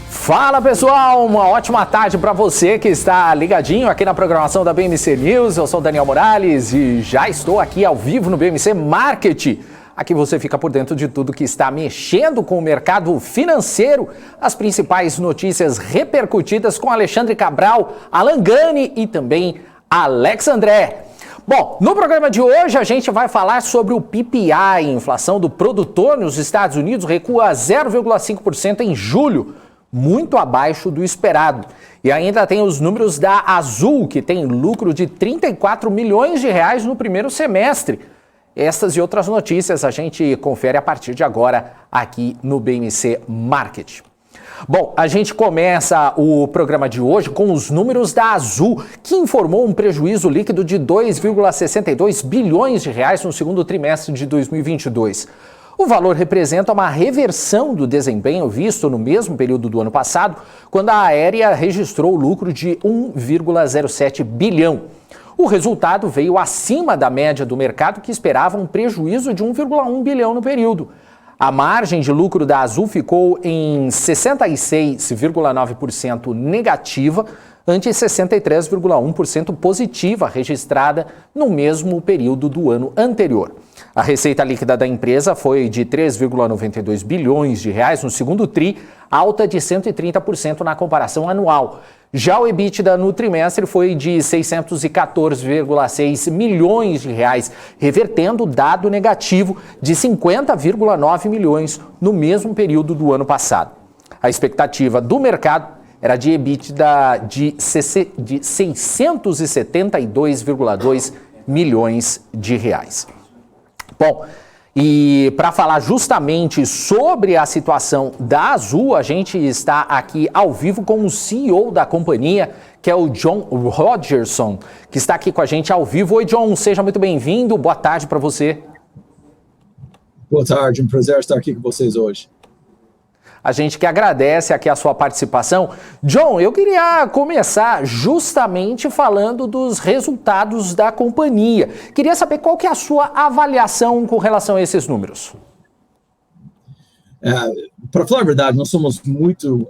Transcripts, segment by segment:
Fala pessoal, uma ótima tarde para você que está ligadinho aqui na programação da BMC News. Eu sou o Daniel Morales e já estou aqui ao vivo no BMC Market. Aqui você fica por dentro de tudo que está mexendo com o mercado financeiro, as principais notícias repercutidas com Alexandre Cabral, Alan Gani e também Alex André. Bom, no programa de hoje a gente vai falar sobre o PPI, inflação do produtor nos Estados Unidos recua 0,5% em julho, muito abaixo do esperado. E ainda tem os números da Azul, que tem lucro de 34 milhões de reais no primeiro semestre. Estas e outras notícias a gente confere a partir de agora aqui no BMC Market. Bom, a gente começa o programa de hoje com os números da Azul, que informou um prejuízo líquido de 2,62 bilhões de reais no segundo trimestre de 2022. O valor representa uma reversão do desempenho visto no mesmo período do ano passado, quando a aérea registrou lucro de 1,07 bilhão. O resultado veio acima da média do mercado, que esperava um prejuízo de 1,1 bilhão no período. A margem de lucro da Azul ficou em 66,9% negativa, ante 63,1% positiva registrada no mesmo período do ano anterior. A receita líquida da empresa foi de 3,92 bilhões de reais no segundo TRI, alta de 130% na comparação anual. Já o EBITDA no trimestre foi de 614,6 milhões de reais, revertendo o dado negativo de 50,9 milhões no mesmo período do ano passado. A expectativa do mercado era de EBITDA de 672,2 milhões de reais. Bom, e para falar justamente sobre a situação da Azul, a gente está aqui ao vivo com o CEO da companhia, que é o John Rodgerson, que está aqui com a gente ao vivo. Oi, John, seja muito bem-vindo. Boa tarde para você. Boa tarde, um prazer estar aqui com vocês hoje. A gente que agradece aqui a sua participação. John, eu queria começar justamente falando dos resultados da companhia. Queria saber qual que é a sua avaliação com relação a esses números. Para falar a verdade, nós somos muito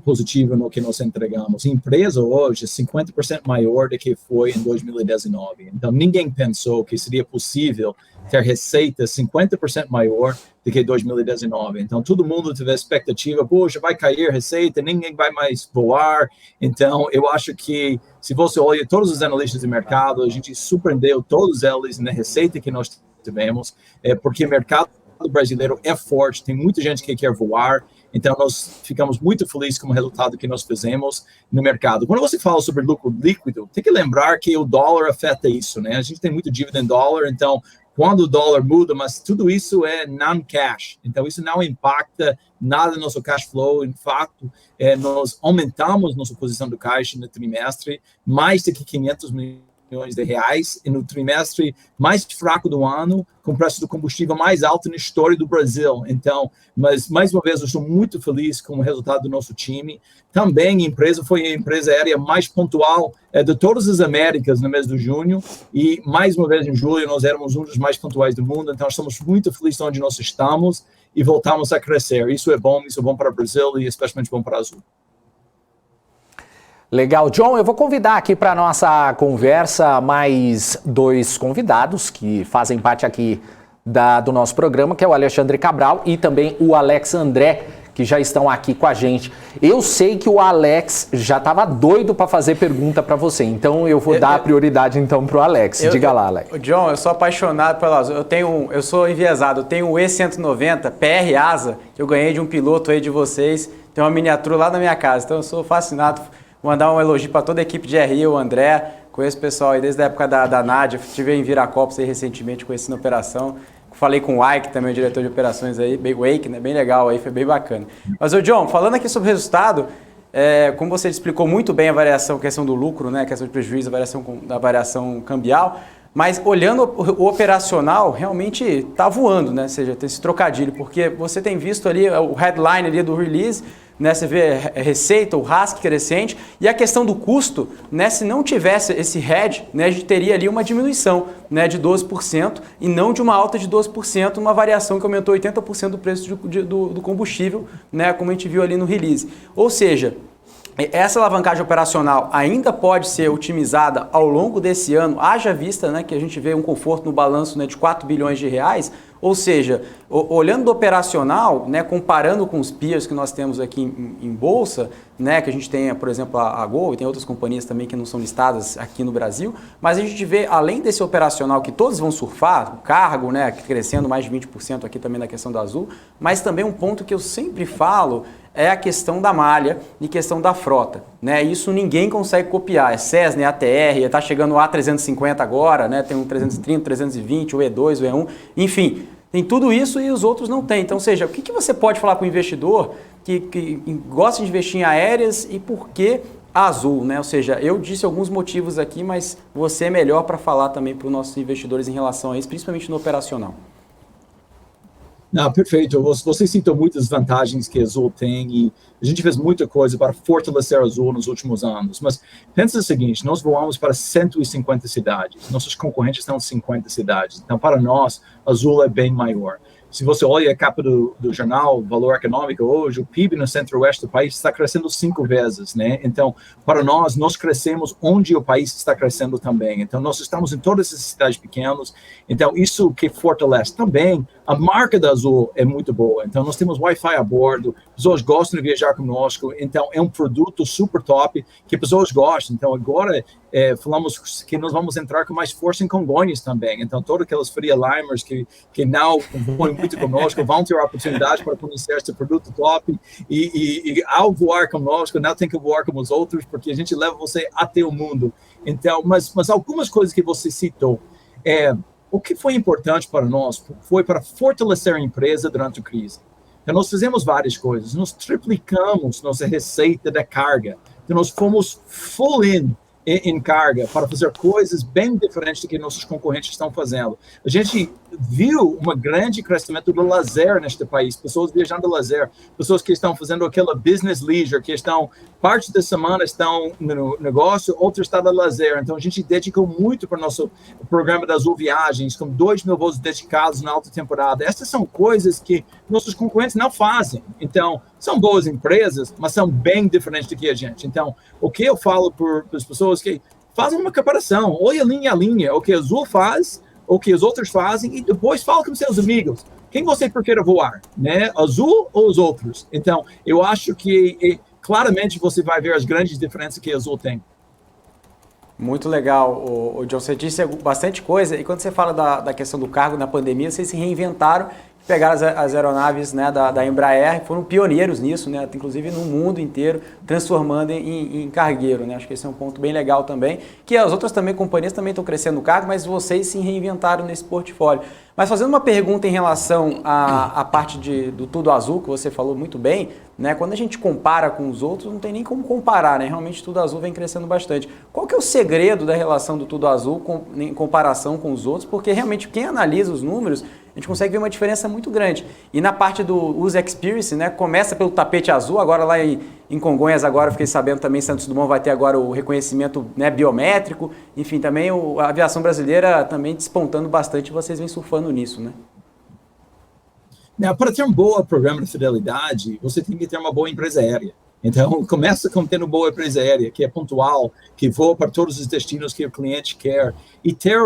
positivos no que nós entregamos. A empresa hoje é 50% maior do que foi em 2019. Então, ninguém pensou que seria possível ter receita 50% maior do que 2019. Então, todo mundo teve a expectativa, poxa, vai cair a receita, ninguém vai mais voar. Então, eu acho que, se você olha todos os analistas de mercado, a gente surpreendeu todos eles na receita que nós tivemos, porque o mercado brasileiro é forte, tem muita gente que quer voar, então nós ficamos muito felizes com o resultado que nós fizemos no mercado. Quando você fala sobre lucro líquido, tem que lembrar que o dólar afeta isso, né? A gente tem muita dívida em dólar, então quando o dólar muda, mas tudo isso é non-cash, então isso não impacta nada no nosso cash flow. Em fato, nós aumentamos nossa posição do caixa no trimestre, mais de 500 milhões de reais, e no trimestre mais fraco do ano, com o preço do combustível mais alto na história do Brasil. Então, mas mais uma vez, eu estou muito feliz com o resultado do nosso time. Também a empresa foi a empresa aérea mais pontual de todas as Américas no mês de junho, e mais uma vez em julho nós éramos um dos mais pontuais do mundo. Então, estamos muito felizes onde nós estamos e voltamos a crescer. Isso é bom para o Brasil e especialmente bom para a Azul. Legal, John, eu vou convidar aqui para a nossa conversa mais dois convidados que fazem parte aqui do nosso programa, que é o Alexandre Cabral e também o Alex André, que já estão aqui com a gente. Eu sei que o Alex já estava doido para fazer pergunta para você, então eu vou dar a prioridade então para o Alex. Diga lá, Alex. John, eu sou apaixonado pela Azul. Eu sou enviesado, eu tenho o E190 PR Asa, que eu ganhei de um piloto aí de vocês, tem uma miniatura lá na minha casa, então eu sou fascinado. Vou mandar um elogio para toda a equipe de RI, o André, conheço o pessoal aí desde a época da Nádia, estive em Viracopos aí recentemente, conheci na operação, falei com o Ike também, o diretor de operações aí, o Wake, né, bem legal aí, foi bem bacana. Mas, ô John, falando aqui sobre o resultado, como você explicou muito bem a variação, a questão do lucro, né, a questão de prejuízo, da variação cambial, mas olhando o operacional, realmente está voando, né, ou seja, tem esse trocadilho, porque você tem visto ali o headline ali do release, né, você vê receita, o RASK crescente, e a questão do custo, né, se não tivesse esse hedge, né, a gente teria ali uma diminuição, né, de 12% e não de uma alta de 12%, uma variação que aumentou 80% do preço do combustível, né, como a gente viu ali no release. Ou seja, essa alavancagem operacional ainda pode ser otimizada ao longo desse ano, haja vista, né, que a gente vê um conforto no balanço, né, de 4 bilhões de reais, ou seja, olhando do operacional, né, comparando com os peers que nós temos aqui em bolsa, né, que a gente tem, por exemplo, a Gol e tem outras companhias também que não são listadas aqui no Brasil, mas a gente vê, além desse operacional que todos vão surfar, o cargo, né, crescendo mais de 20% aqui também na questão da Azul, mas também um ponto que eu sempre falo é a questão da malha e questão da frota, né? Isso ninguém consegue copiar, é Cessna, é ATR, está chegando o A350 agora, né? Tem um 330, 320, o E2, o E1, enfim, tem tudo isso e os outros não têm. Então, ou seja, o que você pode falar para o investidor que gosta de investir em aéreas e por que a Azul, né? Ou seja, eu disse alguns motivos aqui, mas você é melhor para falar também para os nossos investidores em relação a isso, principalmente no operacional. Não, perfeito. Você citou muitas vantagens que a Azul tem e a gente fez muita coisa para fortalecer a Azul nos últimos anos. Mas pensa o seguinte, nós voamos para 150 cidades. Nossos concorrentes estão em 50 cidades. Então, para nós, a Azul é bem maior. Se você olha a capa do jornal Valor Econômico hoje, o PIB no centro-oeste do país está crescendo 5 vezes, né? Então, para nós crescemos onde o país está crescendo também. Então, nós estamos em todas essas cidades pequenas. Então, isso que fortalece também. A marca da Azul é muito boa. Então, nós temos Wi-Fi a bordo, pessoas gostam de viajar conosco. Então, é um produto super top que pessoas gostam. Então, agora falamos que nós vamos entrar com mais força em Congonhas também. Então, todas aquelas Freeliners que não voam muito conosco vão ter a oportunidade para conhecer este produto top e ao voar conosco, não tem que voar como os outros, porque a gente leva você até o mundo. Então, mas algumas coisas que você citou, o que foi importante para nós foi para fortalecer a empresa durante a crise. Então, nós fizemos várias coisas, nós triplicamos nossa receita da carga, então nós fomos full in em carga para fazer coisas bem diferentes do que nossos concorrentes estão fazendo. A gente viu um grande crescimento do lazer neste país, pessoas viajando a lazer, pessoas que estão fazendo aquela business leisure, que estão, parte da semana estão no negócio, outra está no lazer. Então, a gente dedicou muito para o nosso programa da Azul Viagens, com 2.000 voos dedicados na alta temporada. Essas são coisas que nossos concorrentes não fazem. Então, são boas empresas, mas são bem diferentes do que a gente. Então, o que eu falo para as pessoas que fazem uma comparação, olha linha a linha, o que a Azul faz, o que os outros fazem, e depois fala com seus amigos. Quem você prefere voar, né? Azul ou os outros? Então, eu acho que claramente você vai ver as grandes diferenças que a Azul tem. Muito legal, o John, você disse bastante coisa, e quando você fala da questão do cargo na pandemia, vocês se reinventaram, pegaram as aeronaves, né, da Embraer, foram pioneiros nisso, né, inclusive no mundo inteiro, transformando em cargueiro, né? Acho que esse é um ponto bem legal também, que as outras companhias também estão crescendo no cargo, mas vocês se reinventaram nesse portfólio. Mas fazendo uma pergunta em relação à parte do Tudo Azul, que você falou muito bem, né? Quando a gente compara com os outros, não tem nem como comparar, né? Realmente Tudo Azul vem crescendo bastante. Qual que é o segredo da relação do Tudo Azul em comparação com os outros? Porque realmente quem analisa os números, a gente consegue ver uma diferença muito grande. E na parte do User Experience, né? Começa pelo tapete azul, agora lá em Congonhas, agora eu fiquei sabendo também, Santos Dumont vai ter agora o reconhecimento, né, biométrico. Enfim, também a aviação brasileira também despontando bastante, vocês vêm surfando nisso, né? Para ter um bom programa de fidelidade, você tem que ter uma boa empresa aérea. Então, começa com tendo uma boa empresa aérea, que é pontual, que voa para todos os destinos que o cliente quer, e ter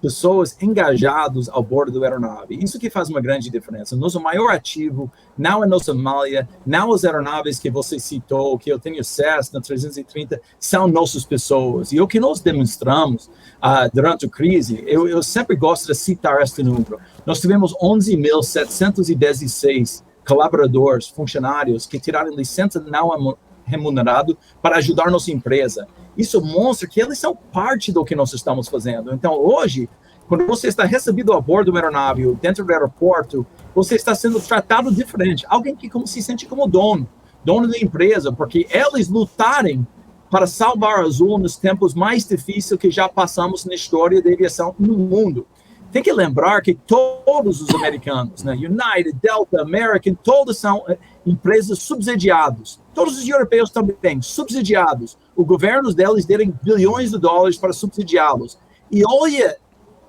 pessoas engajadas ao bordo da aeronave. Isso que faz uma grande diferença. Nosso maior ativo não é nossa malha, não as aeronaves que você citou, que eu tenho Cessna 330, são nossas pessoas. E o que nós demonstramos durante a crise, eu sempre gosto de citar este número. Nós tivemos 11.716 colaboradores, funcionários que tiraram licença não remunerado para ajudar nossa empresa. Isso mostra que eles são parte do que nós estamos fazendo. Então, hoje, quando você está recebido a bordo de uma aeronave ou dentro do aeroporto, você está sendo tratado diferente. Alguém que se sente como dono da empresa, porque eles lutarem para salvar a Azul nos tempos mais difíceis que já passamos na história da aviação no mundo. Tem que lembrar que todos os americanos, né, United, Delta, American, todos empresas subsidiadas. Todos os europeus também, subsidiados. Os governos deles deram bilhões de dólares para subsidiá-los. E olha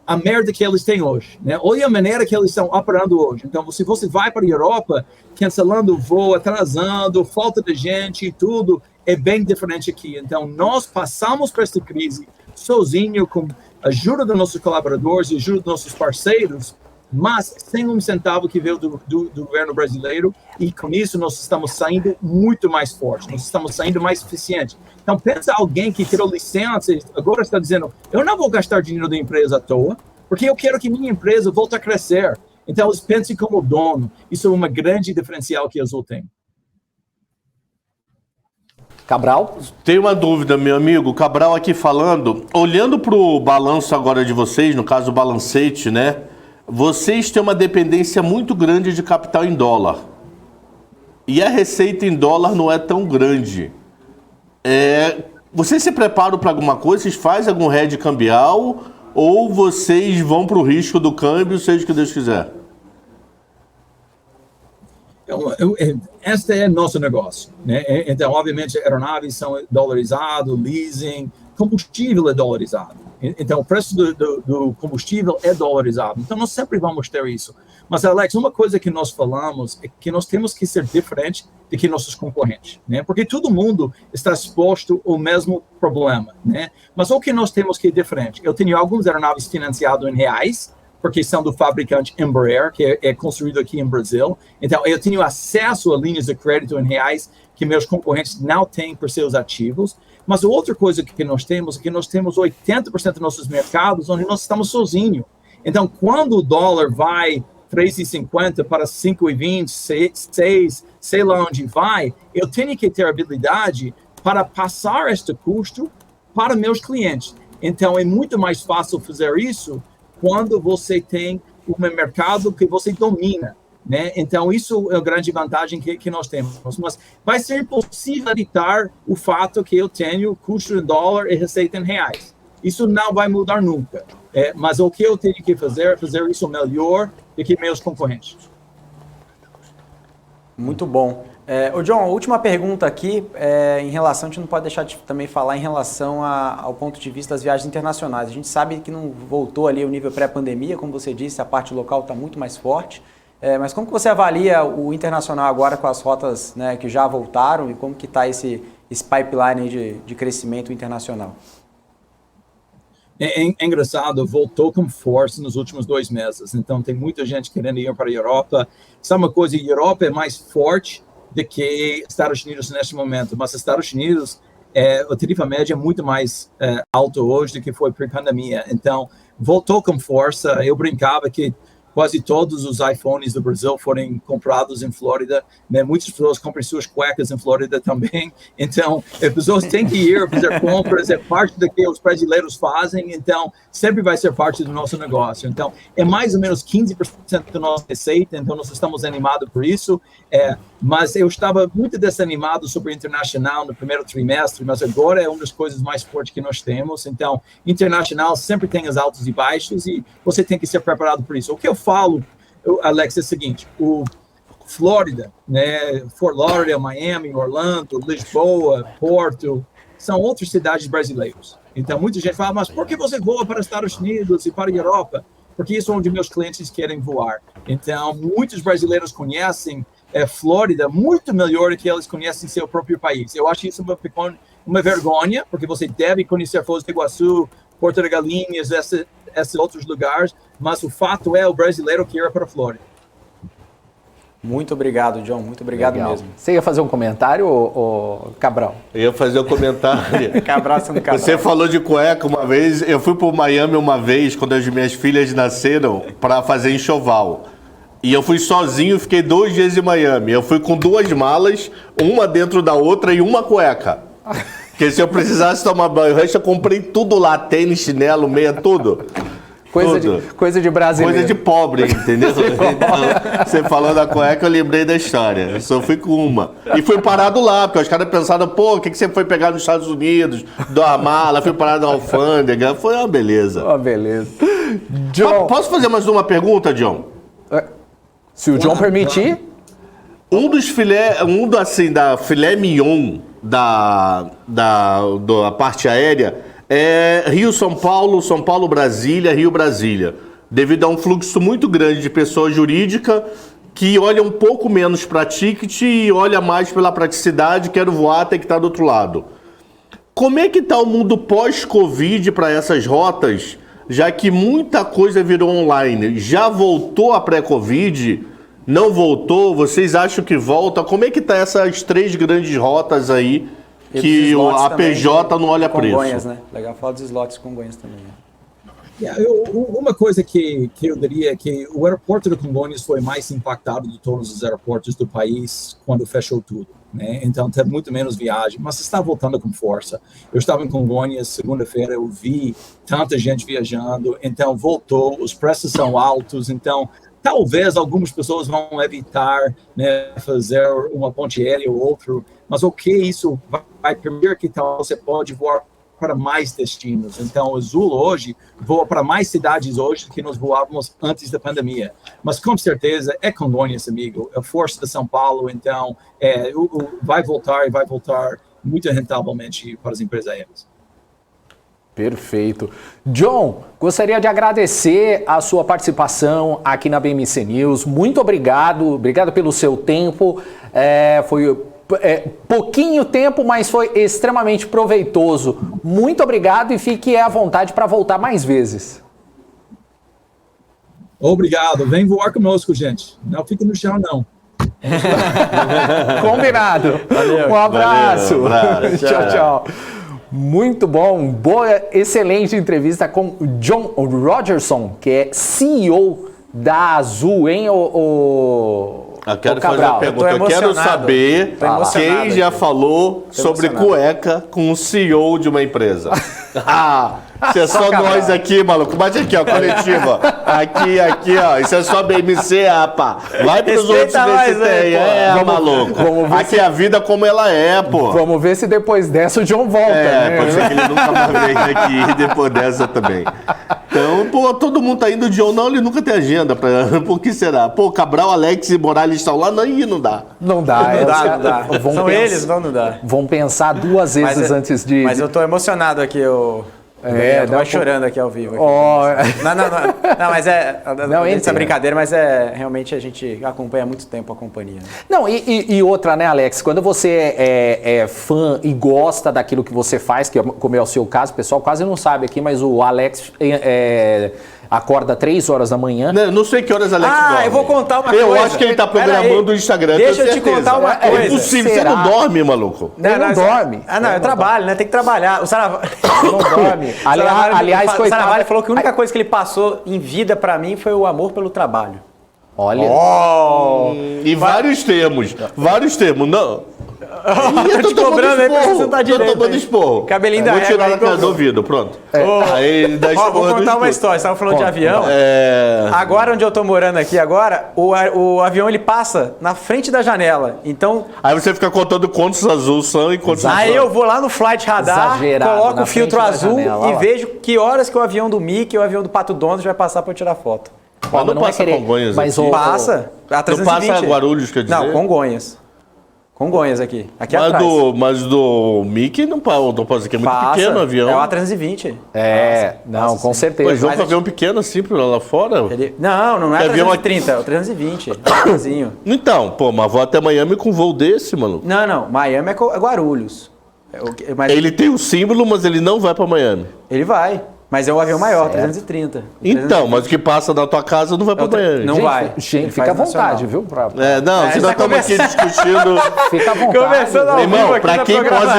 a merda que eles têm hoje, né? Olha a maneira que eles estão operando hoje. Então, se você vai para a Europa, cancelando o voo, atrasando, falta de gente e tudo, é bem diferente aqui. Então, nós passamos por esta crise sozinho, com a ajuda dos nossos colaboradores e ajuda dos nossos parceiros, mas sem um centavo que veio do governo brasileiro, e com isso nós estamos saindo muito mais fortes, nós estamos saindo mais eficientes. Então, pensa alguém que tirou licença e agora está dizendo, eu não vou gastar dinheiro da empresa à toa, porque eu quero que minha empresa volte a crescer. Então, eles pensem como dono. Isso é uma grande diferencial que a Azul tem. Cabral? Tem uma dúvida, meu amigo. Cabral aqui falando, olhando para o balanço agora de vocês, no caso o balancete, né? Vocês têm uma dependência muito grande de capital em dólar. E a receita em dólar não é tão grande. Vocês se preparam para alguma coisa? Vocês fazem algum hedge cambial? Ou vocês vão para o risco do câmbio, seja o que Deus quiser? Este é nosso negócio, né? Então, obviamente, aeronaves são dolarizadas, leasing, combustível é dolarizado. Então, o preço do combustível é dolarizado. Então, nós sempre vamos ter isso. Mas, Alex, uma coisa que nós falamos é que nós temos que ser diferente do que nossos concorrentes, né? Porque todo mundo está exposto ao mesmo problema, né? Mas o que nós temos que é diferente? Eu tenho algumas aeronaves financiadas em reais, porque são do fabricante Embraer, que é construído aqui em Brasil. Então, eu tenho acesso a linhas de crédito em reais que meus concorrentes não têm por seus ativos. Mas a outra coisa que nós temos é que nós temos 80% dos nossos mercados onde nós estamos sozinhos. Então, quando o dólar vai 3,50 para 5,20, 6, sei lá onde vai, eu tenho que ter habilidade para passar este custo para meus clientes. Então, é muito mais fácil fazer isso quando você tem um mercado que você domina, né? Então, isso é a grande vantagem que nós temos. Mas vai ser impossível evitar o fato que eu tenho custo em dólar e receita em reais. Isso não vai mudar nunca. Mas o que eu tenho que fazer é fazer isso melhor do que meus concorrentes. Muito bom. Ô John, a última pergunta aqui, em relação, a gente não pode deixar de também falar em relação ao ponto de vista das viagens internacionais. A gente sabe que não voltou ali ao nível pré-pandemia, como você disse, a parte local está muito mais forte. Mas como que você avalia o internacional agora com as rotas, né, que já voltaram e como que está esse pipeline de crescimento internacional? É engraçado, voltou com força nos últimos 2 meses. Então, tem muita gente querendo ir para a Europa. Sabe uma coisa? A Europa é mais forte do que Estados Unidos neste momento. Mas Estados Unidos, a tarifa média é muito mais alta hoje do que foi pré-pandemia. Então, voltou com força. Eu brincava que quase todos os iPhones do Brasil foram comprados em Flórida, né? Muitas pessoas compram suas cuecas em Flórida também. Então, as pessoas têm que ir fazer compras, é parte do que os brasileiros fazem, então, sempre vai ser parte do nosso negócio. Então, é mais ou menos 15% da nossa receita, então nós estamos animados por isso, mas eu estava muito desanimado sobre o internacional no primeiro trimestre, mas agora é uma das coisas mais fortes que nós temos. Então, internacional sempre tem os altos e baixos e você tem que ser preparado por isso. O que eu falo, Alex, é o seguinte: o Flórida, né, Fort Lauderdale, Miami, Orlando, Lisboa, Porto, são outras cidades brasileiras. Então, muita gente fala, mas por que você voa para os Estados Unidos e para a Europa? Porque isso é onde meus clientes querem voar. Então, muitos brasileiros conhecem Flórida muito melhor do que eles conhecem seu próprio país. Eu acho isso uma vergonha, porque você deve conhecer Foz do Iguaçu, Porto de Galinhas, esses outros lugares, mas o fato é o brasileiro que ir para a Flórida. Muito obrigado, John. Muito obrigado. Legal. Mesmo. Você ia fazer um comentário, ou Cabral? Eu ia fazer um comentário. Cabral, você falou de cueca uma vez. Eu fui para o Miami uma vez, quando as minhas filhas nasceram, para fazer enxoval. E eu fui sozinho, fiquei 2 dias em Miami. Eu fui com 2 malas, uma dentro da outra e uma cueca. Porque se eu precisasse tomar banho, o resto eu comprei tudo lá, tênis, chinelo, meia, tudo. Coisa de brasileiro. Coisa de pobre, entendeu? Então, você falou da cueca, eu lembrei da história. Eu só fui com uma. E fui parado lá, porque os caras pensaram, pô, o que você foi pegar nos Estados Unidos? Da mala, fui parado na alfândega. Foi uma beleza. Uma beleza. John... Posso fazer mais uma pergunta, John? Se o John permitir... Da filé mignon da parte aérea é Rio-São Paulo, São Paulo-Brasília, Rio-Brasília. Devido a um fluxo muito grande de pessoa jurídica que olha um pouco menos para ticket e olha mais pela praticidade, quero voar, tem que estar do outro lado. Como é que está o mundo pós-Covid para essas rotas, já que muita coisa virou online? Já voltou a pré-Covid? Não voltou? Vocês acham que volta? Como é que tá essas 3 grandes rotas aí que a PJ não olha preço? Congonhas, né? Legal falar dos slots Congonhas também. Uma coisa que eu diria é que o aeroporto de Congonhas foi mais impactado de todos os aeroportos do país quando fechou tudo, né? Então teve muito menos viagem, mas está voltando com força. Eu estava em Congonhas segunda-feira, eu vi tanta gente viajando, então voltou, os preços são altos, então talvez algumas pessoas vão evitar, né, fazer uma ponte aérea ou outro, mas isso vai permitir que então, você pode voar para mais destinos. Então, o Azul hoje voa para mais cidades hoje do que nós voávamos antes da pandemia. Mas, com certeza, é Congonhas, amigo. É a força de São Paulo, então, vai voltar muito rentavelmente para as empresas aéreas. Perfeito. John, gostaria de agradecer a sua participação aqui na BMC News. Muito obrigado pelo seu tempo. Foi pouquinho tempo, mas foi extremamente proveitoso. Muito obrigado e fique à vontade para voltar mais vezes. Obrigado. Vem voar conosco, gente. Não fique no chão, não. Combinado. Valeu. Um abraço. Valeu, Tchau, tchau. Muito bom, excelente entrevista com John Rogerson, que é CEO da Azul, hein, Eu quero fazer uma pergunta. Eu quero saber quem já falou sobre cueca com o CEO de uma empresa. Isso é só nós aqui, maluco. Bate aqui, ó, coletiva. Aqui, ó. Isso é só BMC, pá. Vai pros outros ver se tem. Maluco. Aqui a vida como ela é, pô. Vamos ver se depois dessa o John volta. Né? Pode ser que ele nunca mais venha aqui depois dessa também. Então, pô, todo mundo tá indo, o John não, ele nunca tem agenda. Por que será? Pô, Cabral, Alex e Morales estão lá, não dá. Não dá. São eles, não dá. Vão pensar 2 vezes antes de... Mas eu tô emocionado aqui, eu tô chorando aqui ao vivo. Aqui. Não, mas essa brincadeira, mas realmente a gente acompanha há muito tempo a companhia. Né? Não, e outra, né, Alex? Quando você é fã e gosta daquilo que você faz, como é o seu caso, o pessoal quase não sabe aqui, mas o Alex acorda 3 horas da manhã. Não sei que horas Alex dorme. Eu vou contar uma coisa. Eu acho que ele tá programando o Instagram. Deixa eu te contar uma coisa. É impossível, você não dorme, maluco. Não dorme. Eu trabalho, né? Tem que trabalhar. O Saravalli não dorme. Aliás, o Saravalli falou que a única coisa que ele passou em vida pra mim foi o amor pelo trabalho. Olha. E vários termos. Não. Eu tô te cobrando aí pra você tá direito. Tô tomando esporro. Cabelinho da Vou tirar na cara do ouvido, pronto. Aí dá esporro. Vou contar uma história. Você tava falando de avião. Agora, onde eu tô morando aqui agora, o avião ele passa na frente da janela. Então. Aí você fica contando quantos azuis são e quantos não. Aí eu vou lá no Flight Radar, coloco o filtro azul e vejo que horas que o avião do Mickey e o avião do Pato Donald vai passar pra eu tirar foto. Mas não passa Congonhas aqui. Passa. A 320. Não passa Guarulhos, quer dizer? Não, Congonhas aqui. Aqui mas atrás. Mas do Mickey não passa aqui, é muito pequeno o avião. É o A320. Não, com certeza. Pois é um avião pequeno assim, lá fora. Não é o 330, é o 320. Então, pô, mas vou até Miami com um voo desse, mano. Não, Miami é Guarulhos. Ele tem o símbolo, mas ele não vai pra Miami. Ele vai. Mas é um avião maior, 330. Então, mas o que passa na tua casa não vai pra Miami. Não vai. Gente, fica à vontade, viu? Se nós estamos aqui discutindo... Fica à vontade. Irmão, pra quem posa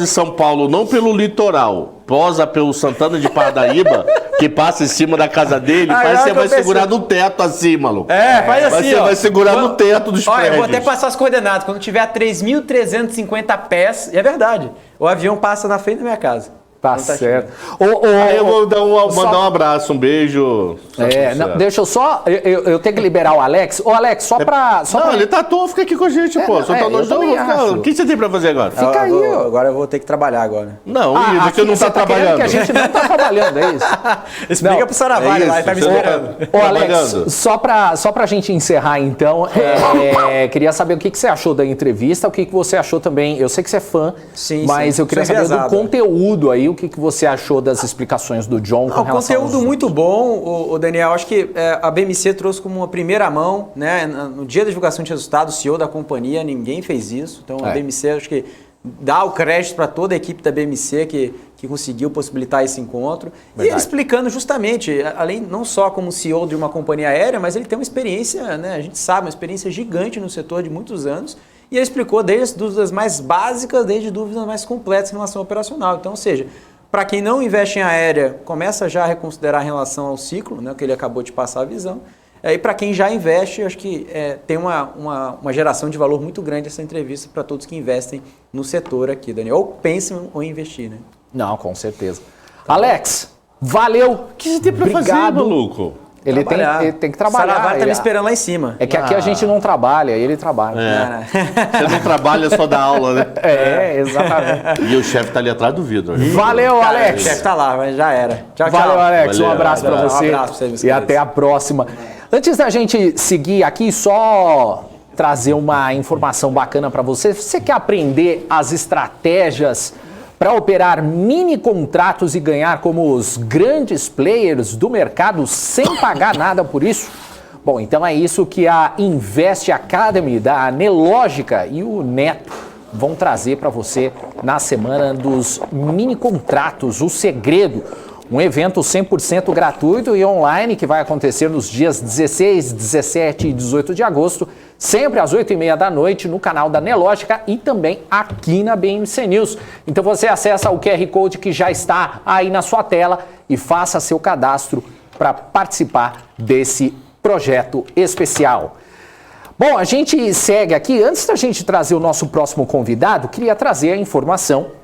em São Paulo, não pelo litoral, posa pelo Santana de Parnaíba, que passa em cima da casa dele, você vai segurar no teto assim, maluco. Faz assim, Você vai segurar no teto dos prédios. Eu vou até passar as coordenadas. Quando tiver a 3.350 pés, é verdade, o avião passa na frente da minha casa. Tá Então certo. Aí eu vou mandar um abraço, um beijo. Deixa eu só. Eu tenho que liberar o Alex. Ô, Alex, só pra. Ele tá à toa, fica aqui com a gente, pô. Só tá longe O que você tem pra fazer agora? Fica aí, ó. Agora eu vou ter que trabalhar agora. Não, você não tá trabalhando. Que a gente não tá trabalhando, é isso? Explica pro Saravalho lá, ele tá me esperando. Ô, Alex, só pra gente encerrar, então, queria saber o que você achou da entrevista, o que você achou também. Eu sei que você é fã, mas eu queria saber do conteúdo aí, o que você achou das explicações do John com relação ao conteúdo muito bom, o Daniel. Acho que a BMC trouxe como uma primeira mão, né? No dia da divulgação de resultados, o CEO da companhia, ninguém fez isso. Então, a BMC, acho que dá o crédito para toda a equipe da BMC que conseguiu possibilitar esse encontro. Verdade. E ele explicando justamente, além não só como CEO de uma companhia aérea, mas ele tem uma experiência, né? A gente sabe, uma experiência gigante no setor de muitos anos. E ele explicou desde as dúvidas mais básicas, desde dúvidas mais completas em relação ao operacional. Então, ou seja, para quem não investe em aérea, começa já a reconsiderar em relação ao ciclo, né, que ele acabou de passar a visão. E para quem já investe, acho que tem uma geração de valor muito grande essa entrevista para todos que investem no setor aqui, Daniel. Ou pensam ou investir, né? Não, com certeza. Alex, valeu! O que você tem para fazer, maluco? Ele tem que trabalhar. O Saravalho tá me esperando lá em cima. É que aqui a gente não trabalha, ele trabalha. Você não trabalha, só dá aula, né? Exatamente. E o chefe tá ali atrás do vidro. Valeu, Alex. O chefe tá lá, mas já era. Tchau, tchau. Valeu, Alex. Um abraço para você. Um abraço pra vocês, e até a próxima. Antes da gente seguir aqui, só trazer uma informação bacana para você. Você quer aprender as estratégias para operar mini contratos e ganhar como os grandes players do mercado sem pagar nada por isso? Bom, então é isso que a Invest Academy da Nelogica e o Neto vão trazer para você na semana dos mini contratos, o segredo. Um evento 100% gratuito e online que vai acontecer nos dias 16, 17 e 18 de agosto, sempre às 8h30 da noite no canal da Nelogica e também aqui na BMC News. Então você acessa o QR Code que já está aí na sua tela e faça seu cadastro para participar desse projeto especial. Bom, a gente segue aqui. Antes da gente trazer o nosso próximo convidado, queria trazer a informação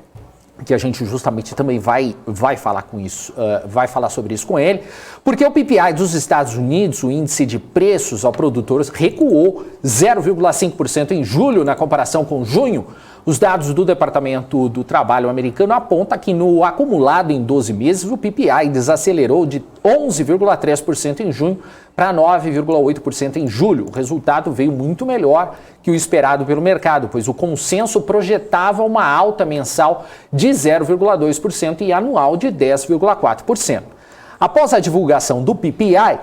que a gente justamente também vai falar com isso, vai falar sobre isso com ele, porque o PPI dos Estados Unidos, o índice de preços ao produtor, recuou 0,5% em julho na comparação com junho. Os dados do Departamento do Trabalho americano apontam que no acumulado em 12 meses, o PPI desacelerou de 11,3% em junho para 9,8% em julho. O resultado veio muito melhor que o esperado pelo mercado, pois o consenso projetava uma alta mensal de 0,2% e anual de 10,4%. Após a divulgação do PPI,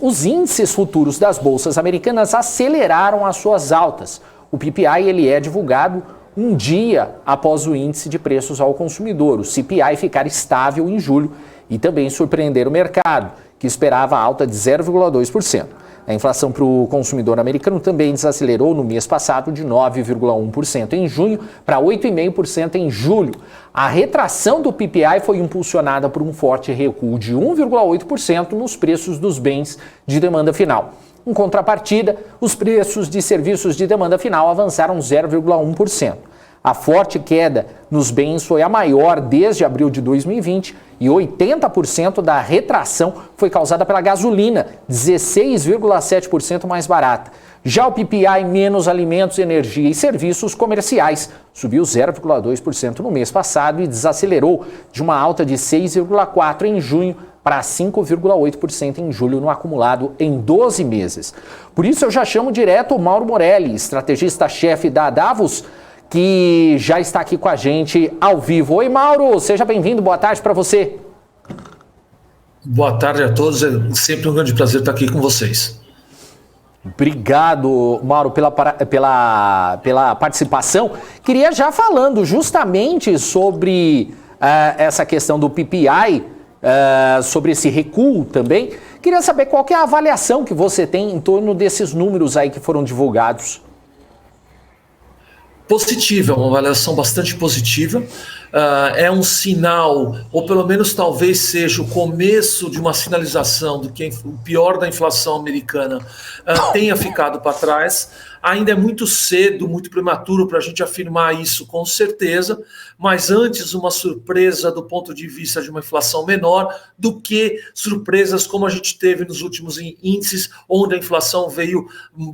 os índices futuros das bolsas americanas aceleraram as suas altas. O PPI ele é divulgado um dia após o índice de preços ao consumidor, o CPI, ficar estável em julho e também surpreender o mercado, que esperava alta de 0,2%. A inflação para o consumidor americano também desacelerou no mês passado de 9,1% em junho para 8,5% em julho. A retração do PPI foi impulsionada por um forte recuo de 1,8% nos preços dos bens de demanda final. Em contrapartida, os preços de serviços de demanda final avançaram 0,1%. A forte queda nos bens foi a maior desde abril de 2020 e 80% da retração foi causada pela gasolina, 16,7% mais barata. Já o PPI menos alimentos, energia e serviços comerciais subiu 0,2% no mês passado e desacelerou de uma alta de 6,4% em junho para 5,8% em julho no acumulado em 12 meses. Por isso eu já chamo direto o Mauro Morelli, estrategista-chefe da Davos, que já está aqui com a gente ao vivo. Oi, Mauro, seja bem-vindo, boa tarde para você. Boa tarde a todos, é sempre um grande prazer estar aqui com vocês. Obrigado, Mauro, pela participação. Queria já falando justamente sobre essa questão do PPI, sobre esse recuo também. Queria saber qual que é a avaliação que você tem em torno desses números aí que foram divulgados. Positiva, uma avaliação bastante positiva. é um sinal, ou pelo menos talvez seja o começo de uma sinalização do que o pior da inflação americana tenha ficado para trás. Ainda é muito cedo, muito prematuro para a gente afirmar isso com certeza, mas antes uma surpresa do ponto de vista de uma inflação menor do que surpresas como a gente teve nos últimos índices, onde a inflação veio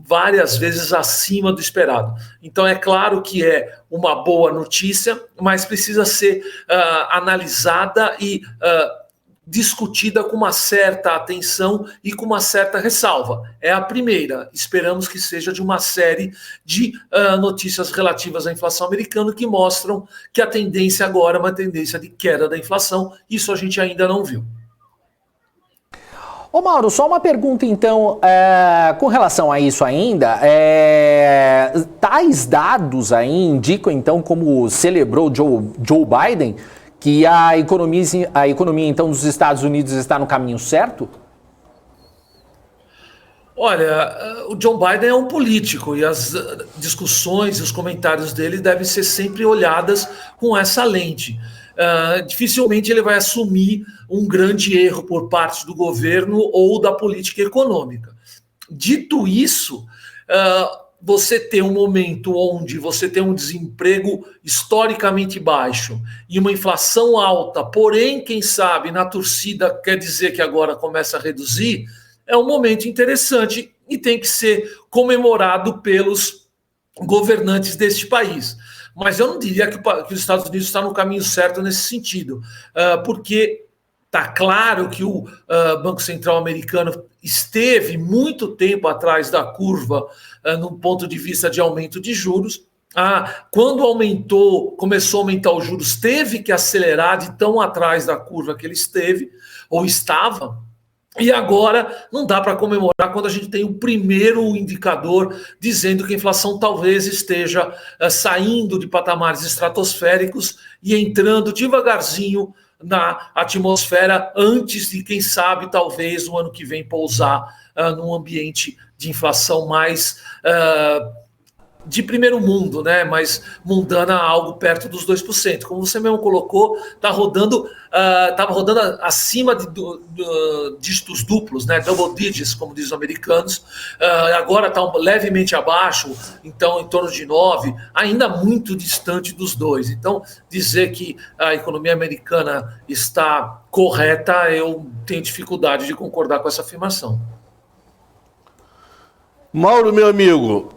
várias vezes acima do esperado. Então é claro que é uma boa notícia, mas precisa ser analisada e discutida com uma certa atenção e com uma certa ressalva. É a primeira. Esperamos que seja de uma série de notícias relativas à inflação americana que mostram que a tendência agora é uma tendência de queda da inflação. Isso a gente ainda não viu. Ô Mauro, só uma pergunta então, com relação a isso ainda, tais dados aí indicam então, como celebrou Joe Biden, que a economia então dos Estados Unidos está no caminho certo? Olha, o Joe Biden é um político e as discussões e os comentários dele devem ser sempre olhadas com essa lente. Dificilmente ele vai assumir um grande erro por parte do governo ou da política econômica. Dito isso, você tem um momento onde você tem um desemprego historicamente baixo e uma inflação alta, porém, quem sabe, na torcida quer dizer que agora começa a reduzir, é um momento interessante e tem que ser comemorado pelos governantes deste país. Mas eu não diria que os Estados Unidos está no caminho certo nesse sentido, porque está claro que o Banco Central americano esteve muito tempo atrás da curva no ponto de vista de aumento de juros. Quando começou a aumentar os juros, teve que acelerar de tão atrás da curva que ele esteve, ou estava, e agora não dá para comemorar quando a gente tem o primeiro indicador dizendo que a inflação talvez esteja saindo de patamares estratosféricos e entrando devagarzinho na atmosfera antes de, quem sabe, talvez no ano que vem pousar num ambiente de inflação mais de primeiro mundo, né? Mais mundana, algo perto dos 2%. Como você mesmo colocou, estava rodando acima de dígitos duplos, né? Double digits, como dizem os americanos. Agora está levemente abaixo, então em torno de 9, ainda muito distante dos 2. Então, dizer que a economia americana está correta, eu tenho dificuldade de concordar com essa afirmação. Mauro, meu amigo,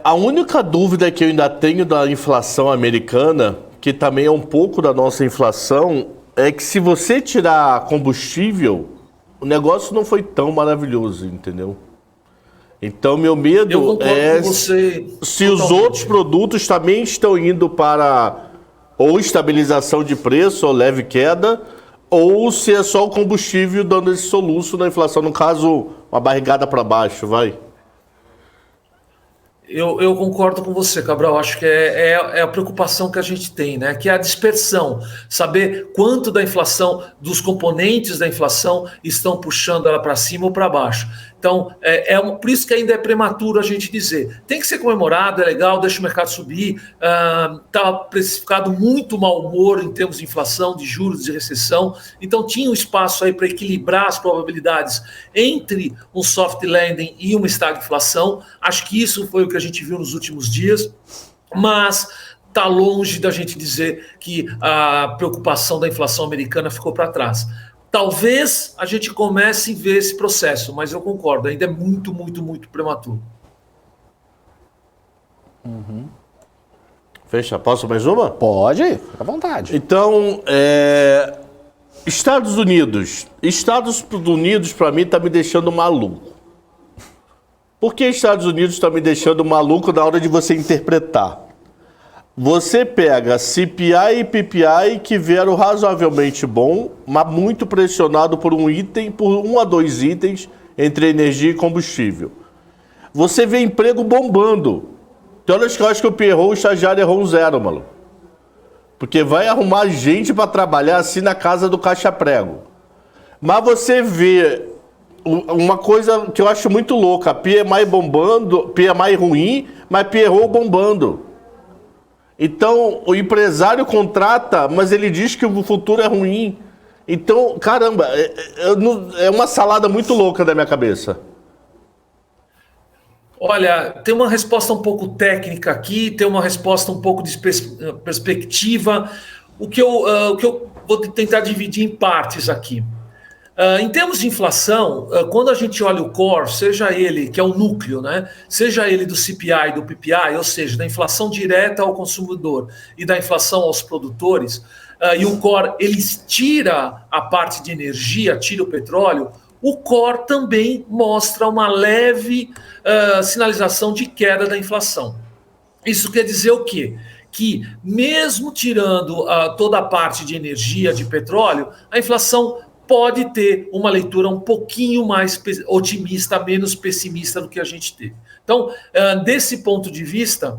a única dúvida que eu ainda tenho da inflação americana, que também é um pouco da nossa inflação, é que se você tirar combustível, o negócio não foi tão maravilhoso, entendeu? Então, meu medo é se os outros produtos também estão indo para ou estabilização de preço ou leve queda, ou se é só o combustível dando esse soluço na inflação, no caso, uma barrigada para baixo, vai? Eu concordo com você, Cabral. Acho que é a preocupação que a gente tem, né? Que é a dispersão. Saber quanto da inflação, dos componentes da inflação, estão puxando ela para cima ou para baixo. Então, por isso que ainda é prematuro a gente dizer. Tem que ser comemorado, é legal, deixa o mercado subir. Está precificado muito mau humor em termos de inflação, de juros, de recessão. Então, tinha um espaço aí para equilibrar as probabilidades entre um soft landing e uma estagflação. Acho que isso foi o que a gente viu nos últimos dias, mas está longe da gente dizer que a preocupação da inflação americana ficou para trás. Talvez a gente comece a ver esse processo, mas eu concordo, ainda é muito, muito, muito prematuro. Fecha, posso mais uma? Pode, fica à vontade. Então, Estados Unidos para mim está me deixando maluco. Por que Estados Unidos está me deixando maluco na hora de você interpretar? Você pega CPI e PPI que vieram razoavelmente bom, mas muito pressionado por um a dois itens entre energia e combustível. Você vê emprego bombando. Tem horas que eu acho que o Pierrot, o estagiário, errou um 0, maluco. Porque vai arrumar gente para trabalhar assim na casa do caixa-prego. Mas você vê uma coisa que eu acho muito louca, PMI bombando, PMI ruim, mas Pierrot bombando. Então, o empresário contrata, mas ele diz que o futuro é ruim. Então, caramba, é uma salada muito louca da minha cabeça. Olha, tem uma resposta um pouco técnica aqui, tem uma resposta um pouco de perspectiva. O que eu vou tentar dividir em partes aqui. Em termos de inflação, quando a gente olha o core, seja ele, que é o núcleo, né? Seja ele do CPI, do PPI, ou seja, da inflação direta ao consumidor e da inflação aos produtores, e o core, ele tira a parte de energia, tira o petróleo, o core também mostra uma leve sinalização de queda da inflação. Isso quer dizer o quê? Que mesmo tirando toda a parte de energia, de petróleo, a inflação pode ter uma leitura um pouquinho mais otimista, menos pessimista do que a gente teve. Então, desse ponto de vista,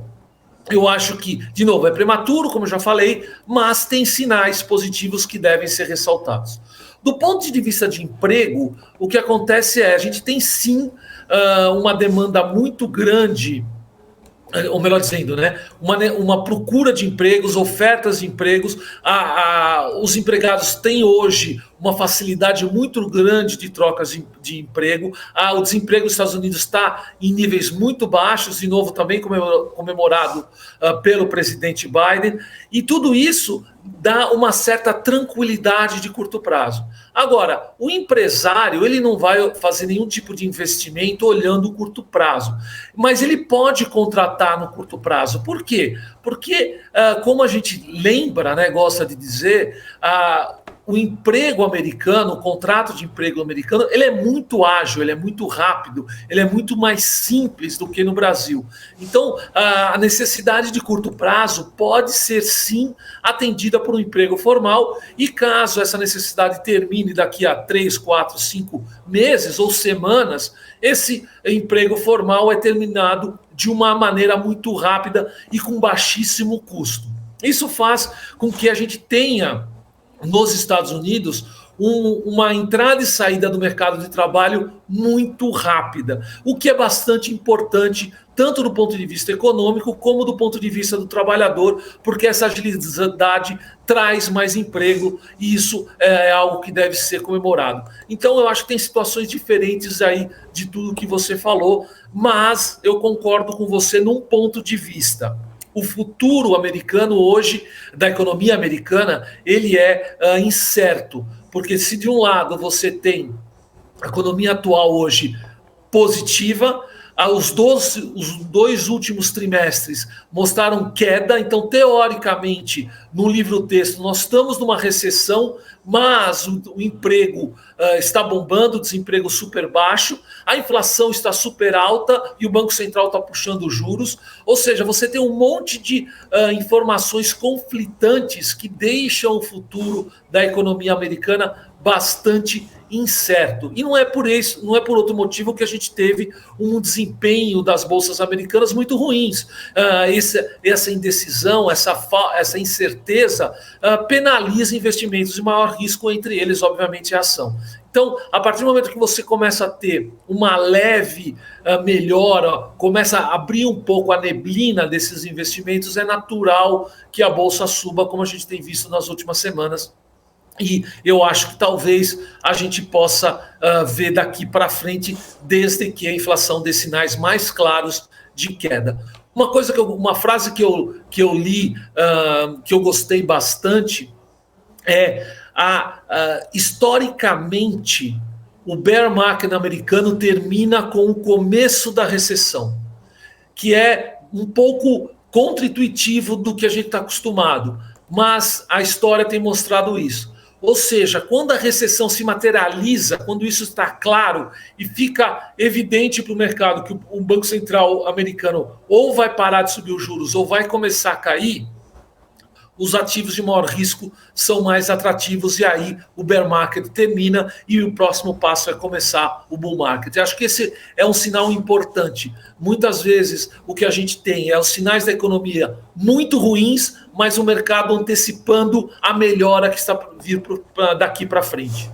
eu acho que, de novo, é prematuro, como eu já falei, mas tem sinais positivos que devem ser ressaltados. Do ponto de vista de emprego, o que acontece a gente tem sim uma demanda muito grande, ou melhor dizendo, né, uma procura de empregos, ofertas de empregos. Os empregados têm hoje uma facilidade muito grande de trocas de emprego. O desemprego nos Estados Unidos está em níveis muito baixos, de novo também comemorado pelo presidente Biden, e tudo isso dá uma certa tranquilidade de curto prazo. Agora, o empresário, ele não vai fazer nenhum tipo de investimento olhando o curto prazo, mas ele pode contratar no curto prazo. Por quê? Porque, como a gente lembra, né, gosta de dizer, o emprego americano, o contrato de emprego americano, ele é muito ágil, ele é muito rápido, ele é muito mais simples do que no Brasil. Então, a necessidade de curto prazo pode ser, sim, atendida por um emprego formal, e caso essa necessidade termine daqui a 3, 4, 5 meses ou semanas, esse emprego formal é terminado de uma maneira muito rápida e com baixíssimo custo. Isso faz com que a gente tenha nos Estados Unidos uma entrada e saída do mercado de trabalho muito rápida, o que é bastante importante, tanto do ponto de vista econômico como do ponto de vista do trabalhador, porque essa agilidade traz mais emprego, e isso é algo que deve ser comemorado. Então eu acho que tem situações diferentes aí de tudo que você falou, mas eu concordo com você num ponto de vista. O futuro americano hoje, da economia americana, ele é incerto, porque se de um lado você tem a economia atual hoje positiva, os dois últimos trimestres mostraram queda, então teoricamente no livro-texto nós estamos numa recessão, mas o emprego está bombando, o desemprego super baixo, a inflação está super alta e o Banco Central está puxando os juros, ou seja, você tem um monte de informações conflitantes que deixam o futuro da economia americana bastante incerto. E não é por isso, não é por outro motivo que a gente teve um desempenho das bolsas americanas muito ruins. Essa indecisão, essa incerteza penaliza investimentos de maior risco, entre eles, obviamente, a ação. Então, a partir do momento que você começa a ter uma leve melhora, começa a abrir um pouco a neblina desses investimentos, é natural que a bolsa suba, como a gente tem visto nas últimas semanas. E eu acho que talvez a gente possa ver daqui para frente, desde que a inflação dê sinais mais claros de queda. Uma frase que eu li, que eu gostei bastante, historicamente, o bear market americano termina com o começo da recessão, que é um pouco contra-intuitivo do que a gente está acostumado, mas a história tem mostrado isso. Ou seja, quando a recessão se materializa, quando isso está claro e fica evidente para o mercado que o Banco Central americano ou vai parar de subir os juros ou vai começar a cair, os ativos de maior risco são mais atrativos, e aí o bear market termina e o próximo passo é começar o bull market. Eu acho que esse é um sinal importante. Muitas vezes o que a gente tem é os sinais da economia muito ruins, mas o mercado antecipando a melhora que está por vir daqui para frente.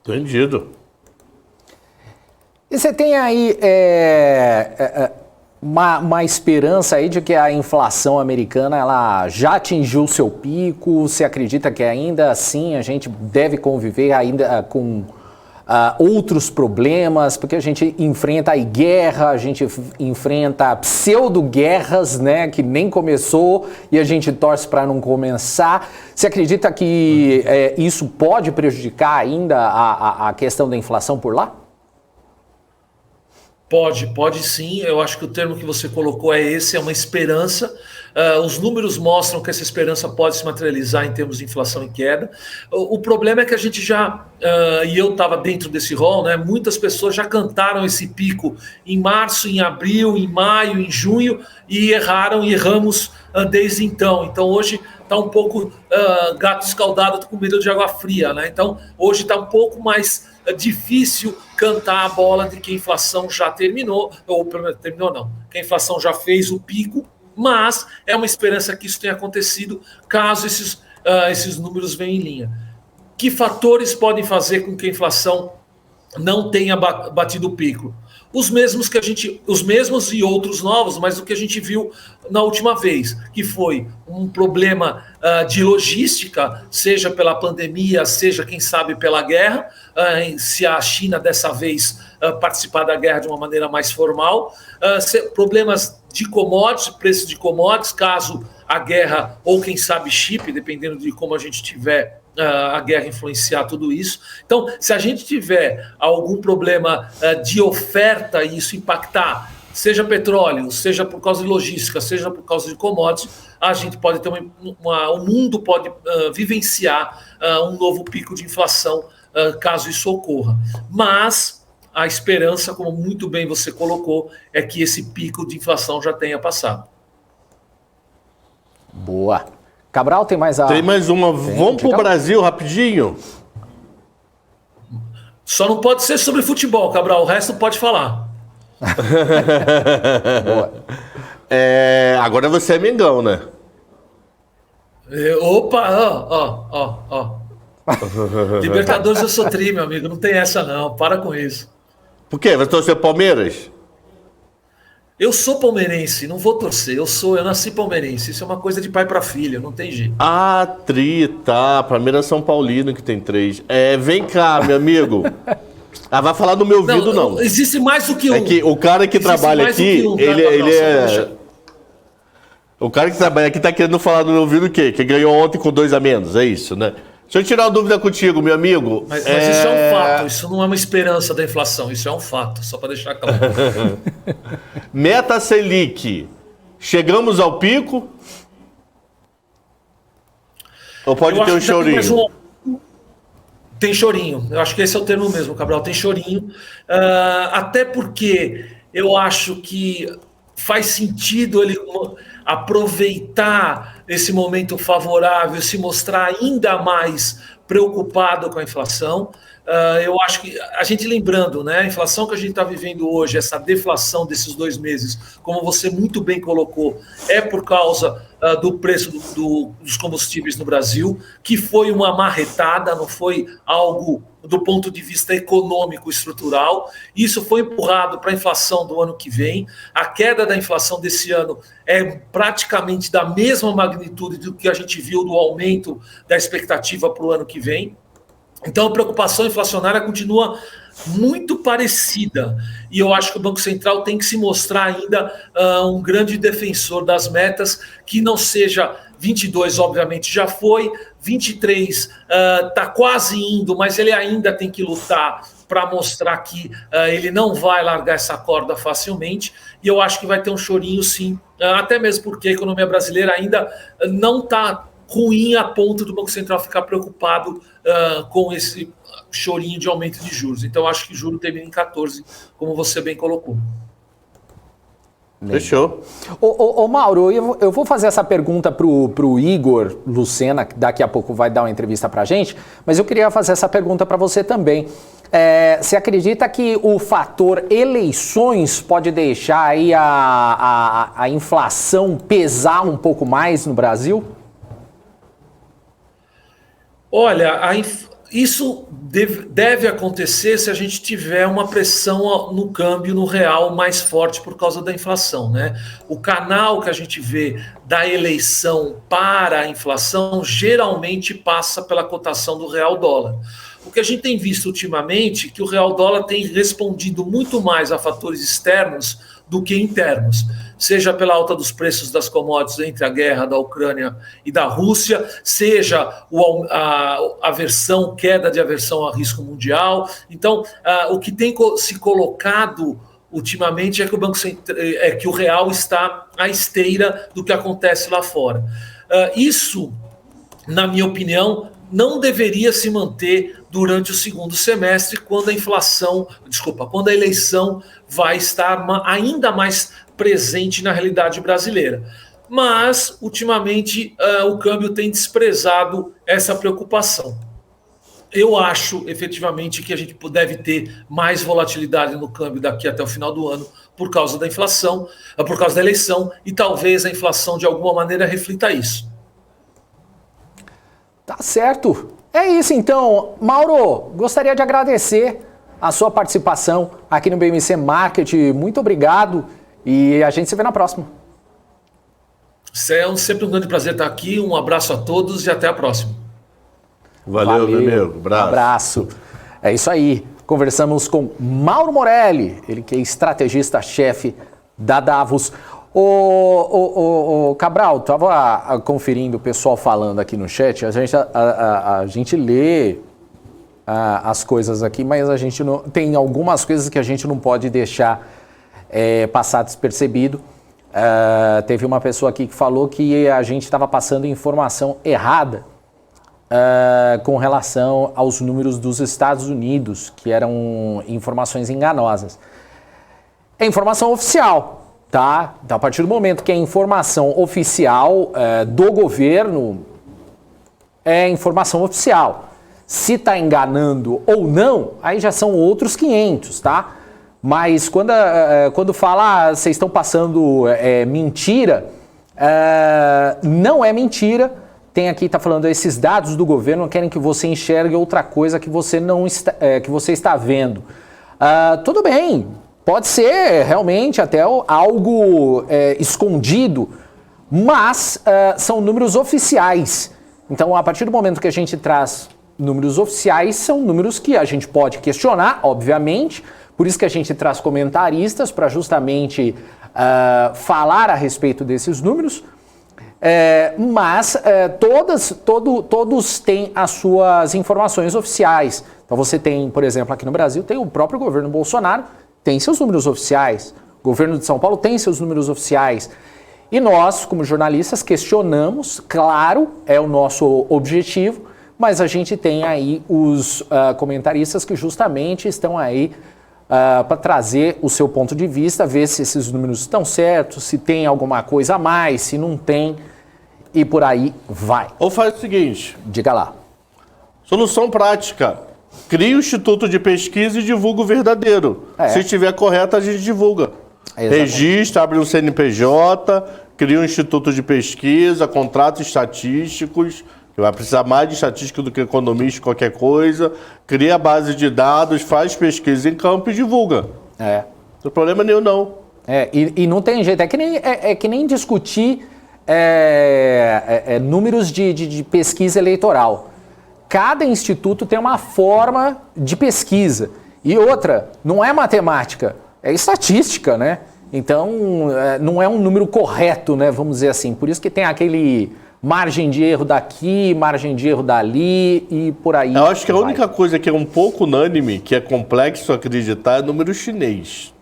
Entendido. E você tem aí uma esperança aí de que a inflação americana ela já atingiu o seu pico? Você acredita que ainda assim a gente deve conviver ainda com outros problemas? Porque a gente enfrenta aí guerra, a gente enfrenta pseudo-guerras, né, que nem começou e a gente torce para não começar. Você acredita que isso pode prejudicar ainda a questão da inflação por lá? Pode sim. Eu acho que o termo que você colocou é esse, é uma esperança. Os números mostram que essa esperança pode se materializar em termos de inflação e queda. O problema é que a gente já, e eu estava dentro desse rol, né, muitas pessoas já cantaram esse pico em março, em abril, em maio, em junho, e erramos desde então. Então hoje está um pouco gato escaldado com medo de água fria, né? Então hoje está um pouco mais difícil cantar a bola de que a inflação já terminou, ou pelo menos terminou não, que a inflação já fez o pico, mas é uma esperança que isso tenha acontecido caso esses números venham em linha. Que fatores podem fazer com que a inflação não tenha batido o pico? Os mesmos e outros novos, mas o que a gente viu na última vez, que foi um problema de logística, seja pela pandemia, seja, quem sabe, pela guerra, se a China dessa vez participar da guerra de uma maneira mais formal, problemas de commodities, preços de commodities, caso a guerra, ou quem sabe chip, dependendo de como a gente tiver a guerra influenciar tudo isso. Então, se a gente tiver algum problema de oferta e isso impactar, seja petróleo, seja por causa de logística, seja por causa de commodities, a gente pode ter o mundo pode vivenciar um novo pico de inflação caso isso ocorra. Mas a esperança, como muito bem você colocou, é que esse pico de inflação já tenha passado. Boa. Cabral, tem mais Tem mais uma. Vamos pro Brasil rapidinho? Só não pode ser sobre futebol, Cabral. O resto pode falar. Boa. Agora você é Mengão, né? Opa, Libertadores eu sou tri, meu amigo. Não tem essa não. Para com isso. Por quê? Vai torcer Palmeiras? Eu sou palmeirense, não vou torcer. Eu nasci palmeirense. Isso é uma coisa de pai para filho, não tem jeito. Tá. Palmeiras São Paulino que tem 3. Vem cá, meu amigo. Vai falar no meu ouvido, não. Existe mais do que um. É que o cara que trabalha aqui, ele é... O cara que trabalha aqui tá querendo falar no meu ouvido o quê? Que ganhou ontem com 2 a menos, é isso, né? Deixa eu tirar uma dúvida contigo, meu amigo. Mas isso é um fato, isso não é uma esperança da inflação, isso é um fato, só para deixar claro. Meta Selic, chegamos ao pico? Ou pode ter um chorinho? Tem chorinho, eu acho que esse é o termo mesmo, Cabral, tem chorinho. Até porque eu acho que faz sentido ele aproveitar esse momento favorável, se mostrar ainda mais preocupado com a inflação. Eu acho que a gente lembrando, né, a inflação que a gente está vivendo hoje, essa deflação desses 2 meses, como você muito bem colocou, é por causa do preço dos combustíveis no Brasil, que foi uma marretada, não foi algo do ponto de vista econômico estrutural. Isso foi empurrado para a inflação do ano que vem. A queda da inflação desse ano é praticamente da mesma magnitude do que a gente viu do aumento da expectativa para o ano que vem. Então, a preocupação inflacionária continua muito parecida. E eu acho que o Banco Central tem que se mostrar ainda um grande defensor das metas, que não seja 22, obviamente, já foi, 23 está quase indo, mas ele ainda tem que lutar para mostrar que ele não vai largar essa corda facilmente. E eu acho que vai ter um chorinho, sim, até mesmo porque a economia brasileira ainda não está ruim a ponto do Banco Central ficar preocupado com esse chorinho de aumento de juros. Então, acho que juro termina em 14, como você bem colocou. Fechou. Ô Mauro, eu vou fazer essa pergunta pro Igor Lucena, que daqui a pouco vai dar uma entrevista pra gente, mas eu queria fazer essa pergunta para você também. Você acredita que o fator eleições pode deixar aí a inflação pesar um pouco mais no Brasil? Olha, Isso deve acontecer se a gente tiver uma pressão no câmbio, no real, mais forte por causa da inflação, né? O canal que a gente vê da eleição para a inflação geralmente passa pela cotação do real dólar. O que a gente tem visto ultimamente é que o real dólar tem respondido muito mais a fatores externos do que internos, seja pela alta dos preços das commodities entre a guerra da Ucrânia e da Rússia, seja a queda de aversão a risco mundial. Então, o que tem se colocado ultimamente é que que o real está à esteira do que acontece lá fora. Isso, na minha opinião, não deveria se manter durante o segundo semestre, quando a eleição vai estar ainda mais presente na realidade brasileira. Mas, ultimamente, o câmbio tem desprezado essa preocupação. Eu acho, efetivamente, que a gente deve ter mais volatilidade no câmbio daqui até o final do ano por causa da inflação, por causa da eleição, e talvez a inflação, de alguma maneira, reflita isso. Tá certo. É isso então. Mauro, gostaria de agradecer a sua participação aqui no BMC Market. Muito obrigado e a gente se vê na próxima. É sempre um grande prazer estar aqui. Um abraço a todos e até a próxima. Valeu, meu amigo. Abraço. É isso aí. Conversamos com Mauro Morelli, ele que é estrategista-chefe da Davos. Ô Cabral, estava conferindo o pessoal falando aqui no chat, a gente lê as coisas aqui, mas a gente não, tem algumas coisas que a gente não pode deixar passar despercebido. Teve uma pessoa aqui que falou que a gente estava passando informação errada com relação aos números dos Estados Unidos, que eram informações enganosas. É informação oficial. Tá? Então, a partir do momento que é informação oficial do governo, é informação oficial. Se está enganando ou não, aí já são outros 500, tá? Mas quando fala, vocês estão passando mentira, não é mentira. Tem aqui, está falando, esses dados do governo querem que você enxergue outra coisa que você não está, que você está vendo. Tudo bem. Pode ser realmente até algo escondido, mas são números oficiais. Então, a partir do momento que a gente traz números oficiais, são números que a gente pode questionar, obviamente. Por isso que a gente traz comentaristas para justamente falar a respeito desses números. Mas todos têm as suas informações oficiais. Então, você tem, por exemplo, aqui no Brasil, tem o próprio governo Bolsonaro, tem seus números oficiais, o governo de São Paulo tem seus números oficiais. E nós, como jornalistas, questionamos, claro, é o nosso objetivo, mas a gente tem aí os comentaristas que justamente estão aí para trazer o seu ponto de vista, ver se esses números estão certos, se tem alguma coisa a mais, se não tem, e por aí vai. Ou faz o seguinte. Diga lá. Solução prática. Cria o Instituto de Pesquisa e divulga o verdadeiro. Se estiver correto, a gente divulga. Registra, abre um CNPJ, cria um Instituto de Pesquisa, contrata estatísticos, que vai precisar mais de estatística do que economista, qualquer coisa. Cria a base de dados, faz pesquisa em campo e divulga. Não tem problema nenhum, não. E não tem jeito. É que nem discutir números de pesquisa eleitoral. Cada instituto tem uma forma de pesquisa. E outra, não é matemática, é estatística, né? Então, não é um número correto, né? Vamos dizer assim. Por isso que tem aquele margem de erro daqui, margem de erro dali e por aí. Eu acho que a única coisa que é um pouco unânime, que é complexo acreditar, é número chinês.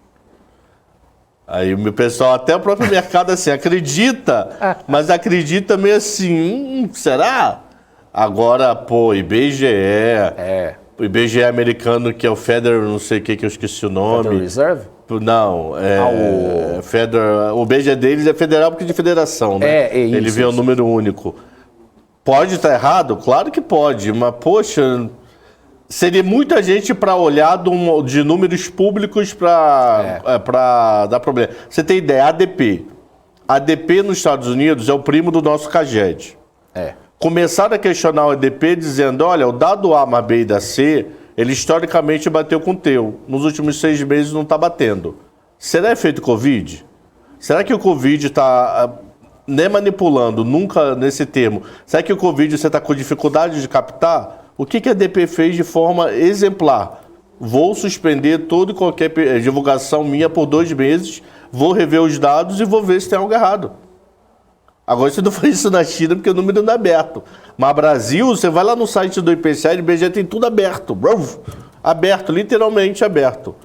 Aí o pessoal, até o próprio mercado, assim, acredita, mas acredita meio assim, será? Agora, pô, IBGE, o IBGE americano, que é o Federal, não sei o que eu esqueci o nome. Federal Reserve? Não, Federal, o IBGE deles é federal porque é de federação, né? Ele vê um número único. Pode estar errado? Claro que pode, mas, poxa, seria muita gente para olhar de números públicos para dar problema. Você tem ideia, ADP. ADP nos Estados Unidos é o primo do nosso CAGED. começaram a questionar o EDP dizendo, olha, o dado A mais B e da C, ele historicamente bateu com o teu. Nos últimos 6 meses não está batendo. Será efeito Covid? Será que o Covid está nem manipulando, nunca nesse termo? Será que o Covid você está com dificuldade de captar? O que a EDP fez de forma exemplar? Vou suspender toda e qualquer divulgação minha por 2 meses, vou rever os dados e vou ver se tem algo errado. Agora você não faz isso na China porque o número não é aberto. Mas Brasil, você vai lá no site do IPCA e do IBGE, tem tudo aberto. Aberto, literalmente aberto.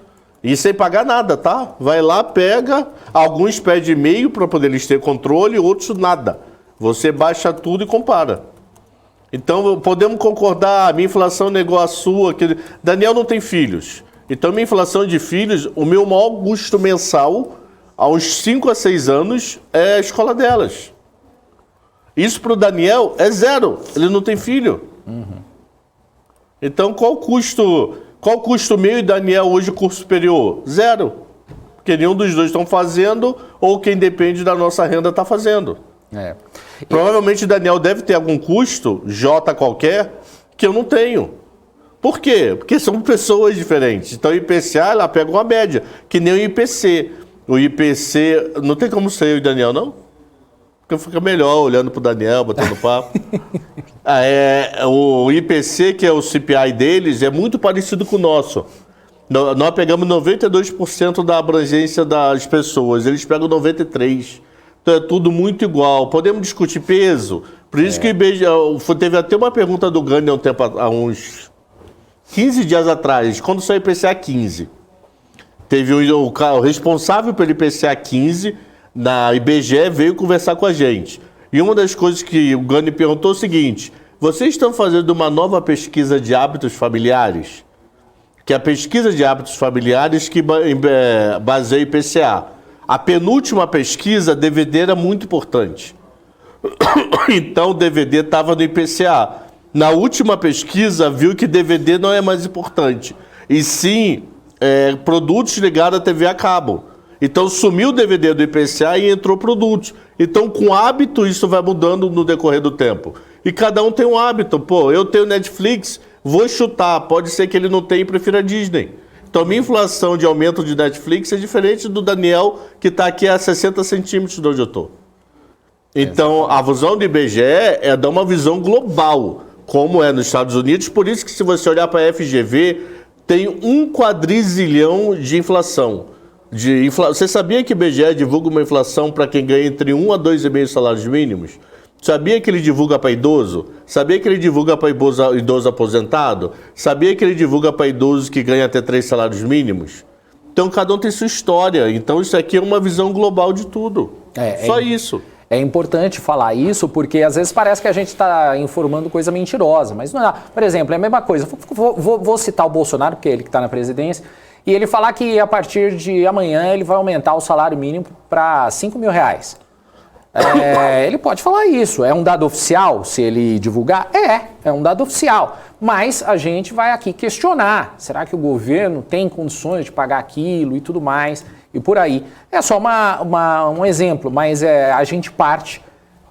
E sem pagar nada, tá? Vai lá, pega, alguns pedem e-mail para poder eles terem controle, outros nada. Você baixa tudo e compara. Então, podemos concordar, a minha inflação é negócio sua, que Daniel não tem filhos. Então, minha inflação de filhos, o meu maior custo mensal, há uns 5 a 6 anos, é a escola delas. Isso para o Daniel é 0, ele não tem filho. Então, qual o custo meu e Daniel hoje curso superior? 0. Porque nenhum dos dois estão fazendo, ou quem depende da nossa renda está fazendo. Provavelmente o Daniel deve ter algum custo, J qualquer, que eu não tenho. Por quê? Porque são pessoas diferentes. Então o IPCA, ela pega uma média, que nem o IPC. O IPC, não tem como ser eu e Daniel, não? Porque fica melhor olhando pro Daniel, batendo papo. O IPC, que é o CPI deles, é muito parecido com o nosso. Nós pegamos 92% da abrangência das pessoas, eles pegam 93%. Então é tudo muito igual. Podemos discutir peso. Por isso que o IBGE, teve até uma pergunta do Gani há uns 15 dias atrás, quando saiu o IPCA 15. Teve o responsável pelo IPCA 15 na IBGE veio conversar com a gente. E uma das coisas que o Gani perguntou é o seguinte: vocês estão fazendo uma nova pesquisa de hábitos familiares? Que é a pesquisa de hábitos familiares que baseia o IPCA. A penúltima pesquisa, DVD, era muito importante. Então o DVD estava no IPCA. Na última pesquisa, viu que DVD não é mais importante. E sim, produtos ligados à TV a cabo. Então sumiu o DVD do IPCA e entrou produtos. Então com hábito isso vai mudando no decorrer do tempo. E cada um tem um hábito. Pô, eu tenho Netflix, vou chutar. Pode ser que ele não tenha e prefira a Disney. Então, minha inflação de aumento de Netflix é diferente do Daniel, que está aqui a 60 centímetros de onde eu estou. Então, a visão do IBGE é dar uma visão global, como é nos Estados Unidos. Por isso que, se você olhar para a FGV, tem 1 quadrilhão de inflação. Você sabia que o IBGE divulga uma inflação para quem ganha entre 1 a 2,5 salários mínimos? Sabia que ele divulga para idoso? Sabia que ele divulga para idoso aposentado? Sabia que ele divulga para idosos que ganham até 3 salários mínimos? Então, cada um tem sua história. Então, isso aqui é uma visão global de tudo. Só isso. É importante falar isso porque, às vezes, parece que a gente está informando coisa mentirosa. Mas não é. Por exemplo, é a mesma coisa. Vou citar o Bolsonaro, porque é ele que está na presidência, e ele falar que, a partir de amanhã, ele vai aumentar o salário mínimo para R$5 mil. Ele pode falar isso. É um dado oficial se ele divulgar? É um dado oficial. Mas a gente vai aqui questionar. Será que o governo tem condições de pagar aquilo e tudo mais? E por aí. É só um exemplo, mas a gente parte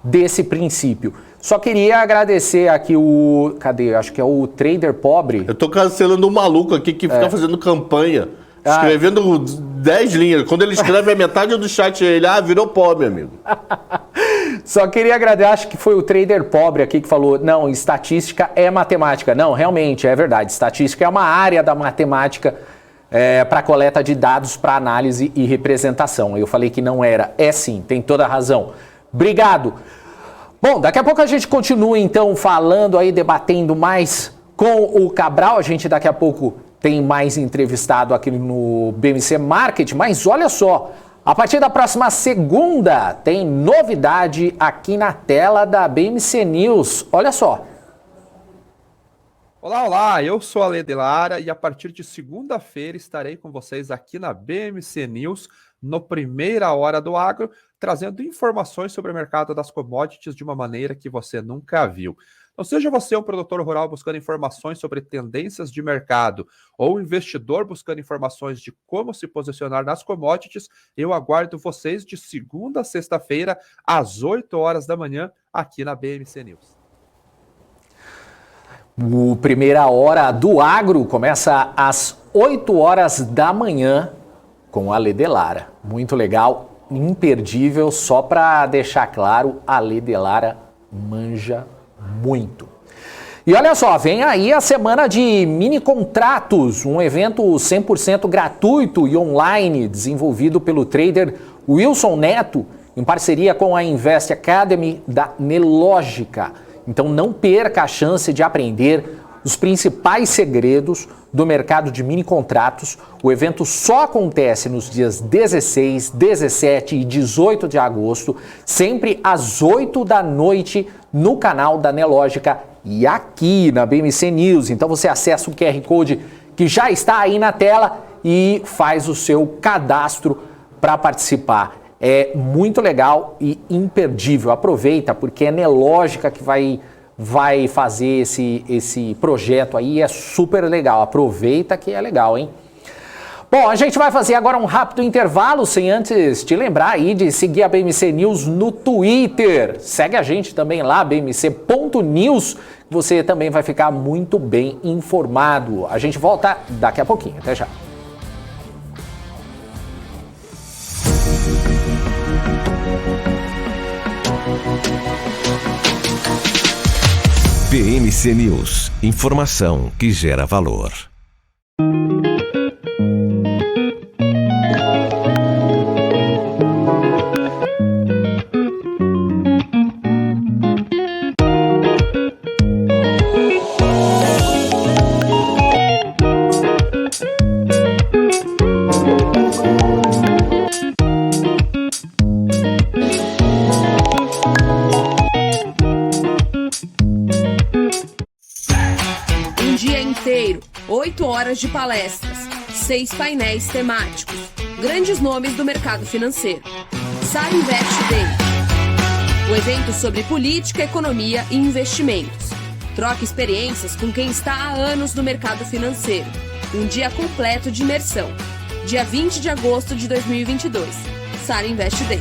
desse princípio. Só queria agradecer aqui o... Cadê? Acho que é o Trader Pobre. Eu tô cancelando um maluco aqui que fica fazendo campanha. Escrevendo 10 linhas. Quando ele escreve a metade do chat, ele virou pobre, amigo. Só queria agradecer, acho que foi o Trader Pobre aqui que falou, não, estatística é matemática. Não, realmente, é verdade. Estatística é uma área da matemática para coleta de dados para análise e representação. Eu falei que não era. É sim, tem toda a razão. Obrigado. Bom, daqui a pouco a gente continua então falando aí, debatendo mais com o Cabral. A gente daqui a pouco tem mais entrevistado aqui no BMC Market, mas olha só, a partir da próxima segunda tem novidade aqui na tela da BMC News. Olha só. Olá, eu sou a Lede Lara e a partir de segunda-feira estarei com vocês aqui na BMC News, no Primeira Hora do Agro, trazendo informações sobre o mercado das commodities de uma maneira que você nunca viu. Então, seja você um produtor rural buscando informações sobre tendências de mercado ou um investidor buscando informações de como se posicionar nas commodities, eu aguardo vocês de segunda a sexta-feira, às 8 horas da manhã, aqui na BMC News. O Primeira Hora do Agro começa às 8 horas da manhã com a Lê Delara. Muito legal, imperdível, só para deixar claro, a Lê Delara manja muito. E olha só, vem aí a semana de mini contratos, um evento 100% gratuito e online desenvolvido pelo trader Wilson Neto em parceria com a Invest Academy da Nelogica. Então não perca a chance de aprender os principais segredos do mercado de mini contratos. O evento só acontece nos dias 16, 17 e 18 de agosto, sempre às 8 da noite no canal da Nelogica e aqui na BMC News. Então você acessa o QR Code que já está aí na tela e faz o seu cadastro para participar. É muito legal e imperdível. Aproveita, porque é Nelogica que vai fazer esse projeto aí. É super legal. Aproveita que é legal, hein? Bom, a gente vai fazer agora um rápido intervalo, sem antes te lembrar aí de seguir a BMC News no Twitter. Segue a gente também lá, bmc.news, você também vai ficar muito bem informado. A gente volta daqui a pouquinho. Até já. BMC News, informação que gera valor. Um dia inteiro, 8 horas de palestras, 6 painéis temáticos, grandes nomes do mercado financeiro. Sara Invest Day, o evento sobre política, economia e investimentos. Troque experiências com quem está há anos no mercado financeiro. Um dia completo de imersão. Dia 20 de agosto de 2022. Sara Invest Day.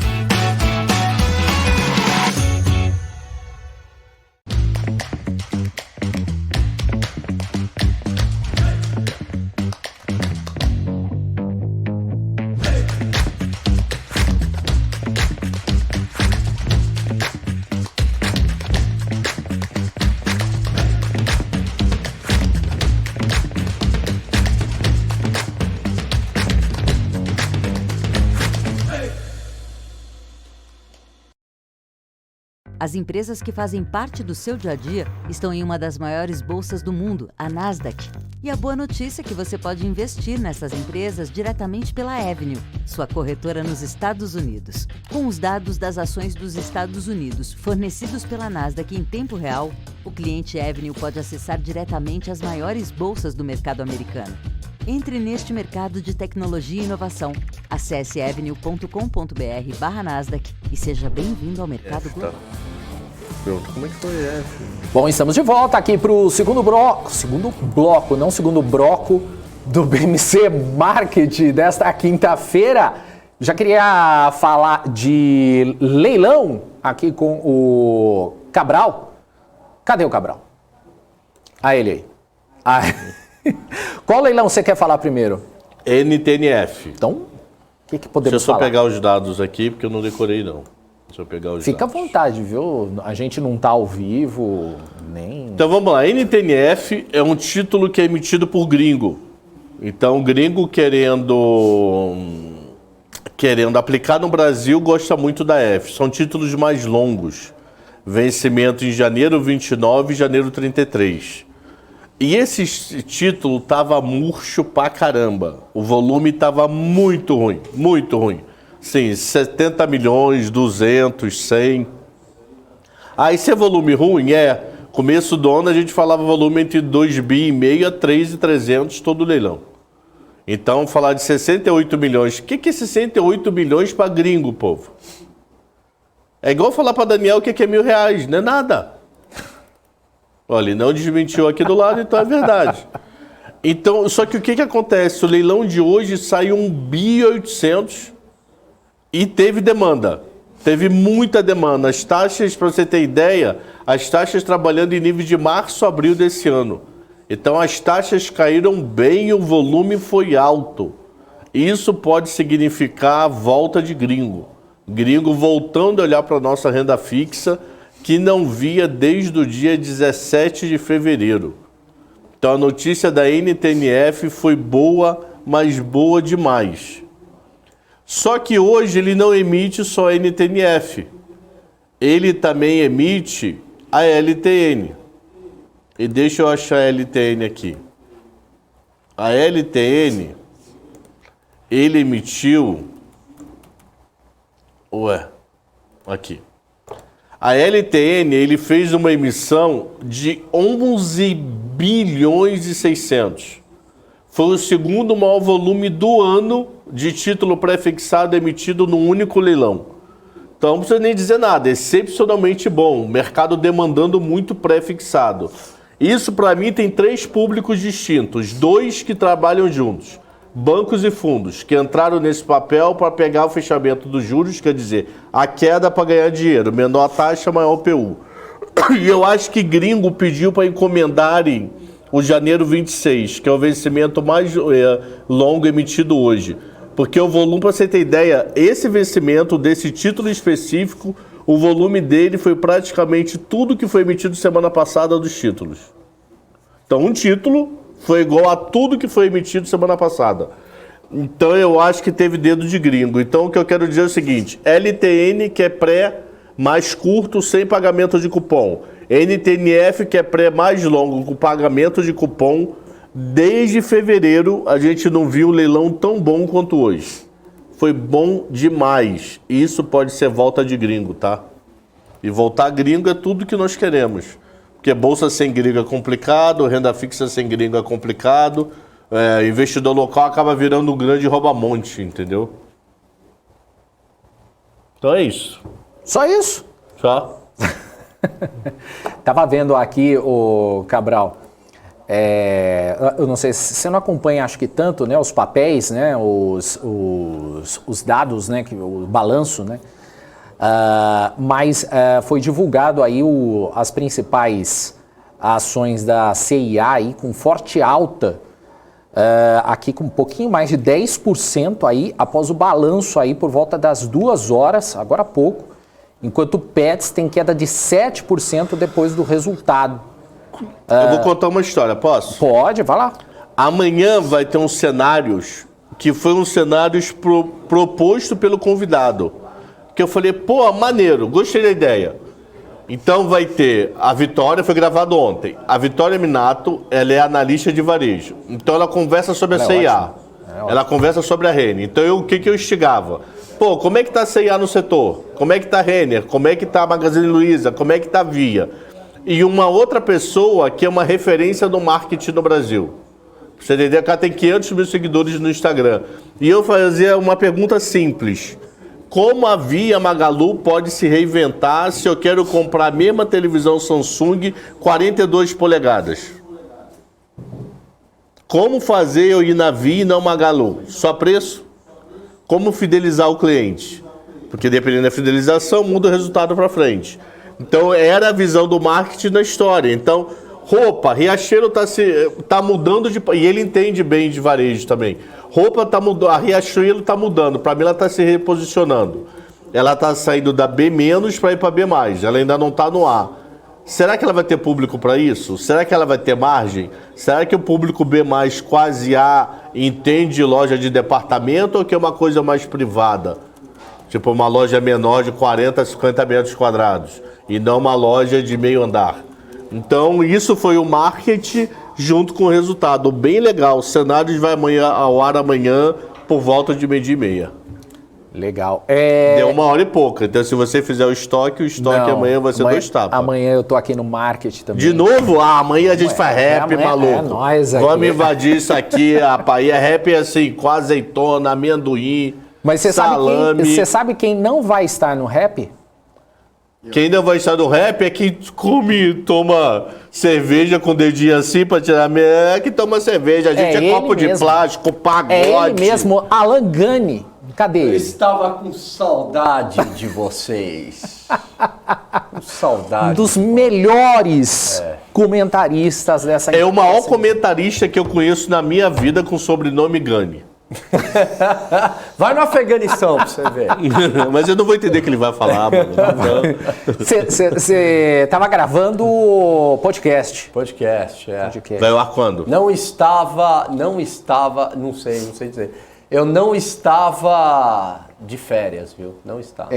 As empresas que fazem parte do seu dia a dia estão em uma das maiores bolsas do mundo, a Nasdaq. E a boa notícia é que você pode investir nessas empresas diretamente pela Avenue, sua corretora nos Estados Unidos. Com os dados das ações dos Estados Unidos fornecidos pela Nasdaq em tempo real, o cliente Avenue pode acessar diretamente as maiores bolsas do mercado americano. Entre neste mercado de tecnologia e inovação. Acesse avenue.com.br/Nasdaq e seja bem-vindo ao mercado global. Como é que foi, F? Bom, estamos de volta aqui para o segundo bloco do BMC Market desta quinta-feira. Já queria falar de leilão aqui com o Cabral. Cadê o Cabral? Ele aí. Qual leilão você quer falar primeiro? NTNF. Então, o que podemos falar? Deixa eu só pegar os dados aqui, porque eu não decorei, não. Deixa eu pegar os Fica dados. à vontade, viu? A gente não está ao vivo, nem... Então, vamos lá. NTNF é um título que é emitido por gringo. Então, gringo querendo aplicar no Brasil gosta muito da F. São títulos mais longos. Vencimento em janeiro 29 e janeiro 33. E esse título tava murcho pra caramba. O volume tava muito ruim, muito ruim. Sim, 70 milhões, 200, 100. Esse é volume ruim? Começo do ano a gente falava volume entre 2,5 bi a 3,300 todo leilão. Então, falar de 68 milhões. O que é 68 milhões para gringo, povo? É igual falar para Daniel que é R$1.000, não é nada. Olha, ele não desmentiu aqui do lado, então é verdade. Então, só que o que acontece? O leilão de hoje saiu 1.800 e teve demanda. Teve muita demanda. As taxas, para você ter ideia, as taxas trabalhando em nível de março, abril desse ano. Então as taxas caíram bem e o volume foi alto. Isso pode significar a volta de gringo. Gringo voltando a olhar para a nossa renda fixa, que não via desde o dia 17 de fevereiro. Então a notícia da NTNF foi boa, mas boa demais. Só que hoje ele não emite só a NTNF. Ele também emite a LTN. E deixa eu achar a LTN aqui. A LTN, ele emitiu... Aqui. A LTN, ele fez uma emissão de 11 bilhões e 600. Foi o segundo maior volume do ano de título pré-fixado emitido num único leilão. Então não precisa nem dizer nada, excepcionalmente bom, o mercado demandando muito pré-fixado. Isso para mim tem 3 públicos distintos, 2 que trabalham juntos. Bancos e fundos que entraram nesse papel para pegar o fechamento dos juros, quer dizer, a queda para ganhar dinheiro, menor a taxa, maior o PU. E eu acho que gringo pediu para encomendarem o janeiro 26, que é o vencimento mais longo emitido hoje. Porque o volume, para você ter ideia, esse vencimento desse título específico, o volume dele foi praticamente tudo que foi emitido semana passada dos títulos. Então, um título foi igual a tudo que foi emitido semana passada. Então, eu acho que teve dedo de gringo. Então, o que eu quero dizer é o seguinte, LTN, que é pré mais curto, sem pagamento de cupom. NTNF, que é pré mais longo, com pagamento de cupom. Desde fevereiro, a gente não viu um leilão tão bom quanto hoje. Foi bom demais. Isso pode ser volta de gringo, tá? E voltar gringo é tudo que nós queremos. Porque bolsa sem gringo é complicado, renda fixa sem gringo é complicado, investidor local acaba virando um grande rouba-monte, entendeu? Então é isso. Só isso? Só. Tava vendo aqui, o Cabral, eu não sei, você não acompanha, acho que tanto, né, os papéis, né, os dados, né, o balanço, né, mas foi divulgado aí as principais ações da CIA aí com forte alta, aqui com um pouquinho mais de 10% aí após o balanço aí por volta das 2 horas, agora há pouco, enquanto o Pets tem queda de 7% depois do resultado. Eu vou contar uma história, posso? Pode, vai lá. Amanhã vai ter uns cenários que foi um cenário proposto pelo convidado. Que eu falei, pô, maneiro, gostei da ideia. Então vai ter a Vitória, foi gravado ontem. A Vitória Minato, ela é analista de varejo. Então ela conversa sobre a CIA. Ela conversa sobre a Renner. Então o que eu instigava? Pô, como é que tá a CIA no setor? Como é que tá a Renner? Como é que tá a Magazine Luiza? Como é que tá a Via? E uma outra pessoa que é uma referência do marketing no Brasil. Pra você entender, cá tem 500 mil seguidores no Instagram. E eu fazia uma pergunta simples. Como a Via Magalu pode se reinventar se eu quero comprar a mesma televisão Samsung 42 polegadas? Como fazer eu ir na Via e não Magalu? Só preço? Como fidelizar o cliente? Porque dependendo da fidelização, muda o resultado para frente. Então, era a visão do marketing na história. Então, roupa, Riachuelo tá mudando de... E ele entende bem de varejo também. Roupa tá mudando, a Riachuelo tá mudando. Para mim, ela tá se reposicionando. Ela tá saindo da B- para ir para B+. Ela ainda não tá no A. Será que ela vai ter público para isso? Será que ela vai ter margem? Será que o público B+, quase A, entende loja de departamento ou que é uma coisa mais privada? Tipo uma loja menor de 40 a 50 metros quadrados. E não uma loja de meio andar. Então, isso foi o marketing junto com o resultado. Bem legal. O cenário vai ao ar amanhã por volta de 12:30. Legal. Deu 1 hora e pouca. Então, se você fizer o estoque amanhã vai ser 2 tapas. Amanhã eu tô aqui no marketing também. De novo? Amanhã a gente faz rap, maluco. É nóis aqui. Vamos invadir isso aqui, rapaz. E rap é assim, com azeitona, amendoim, Mas você salame. sabe quem não vai estar no rap? Quem não vai estar no rap é quem toma cerveja com o dedinho assim pra tirar... É que toma cerveja. A gente é copo de plástico, pagode. É ele mesmo, Alan Gani. Cadê ele? Eu estava com saudade de vocês. Saudade. Um dos melhores comentaristas dessa É o maior comentarista que eu conheço na minha vida com sobrenome Gani. Vai no Afeganistão pra você ver. Mas eu não vou entender o que ele vai falar, mano. Você estava gravando o podcast. Podcast. Vai ao ar quando? Não estava, não sei dizer. Eu não estava de férias, viu? Não estava.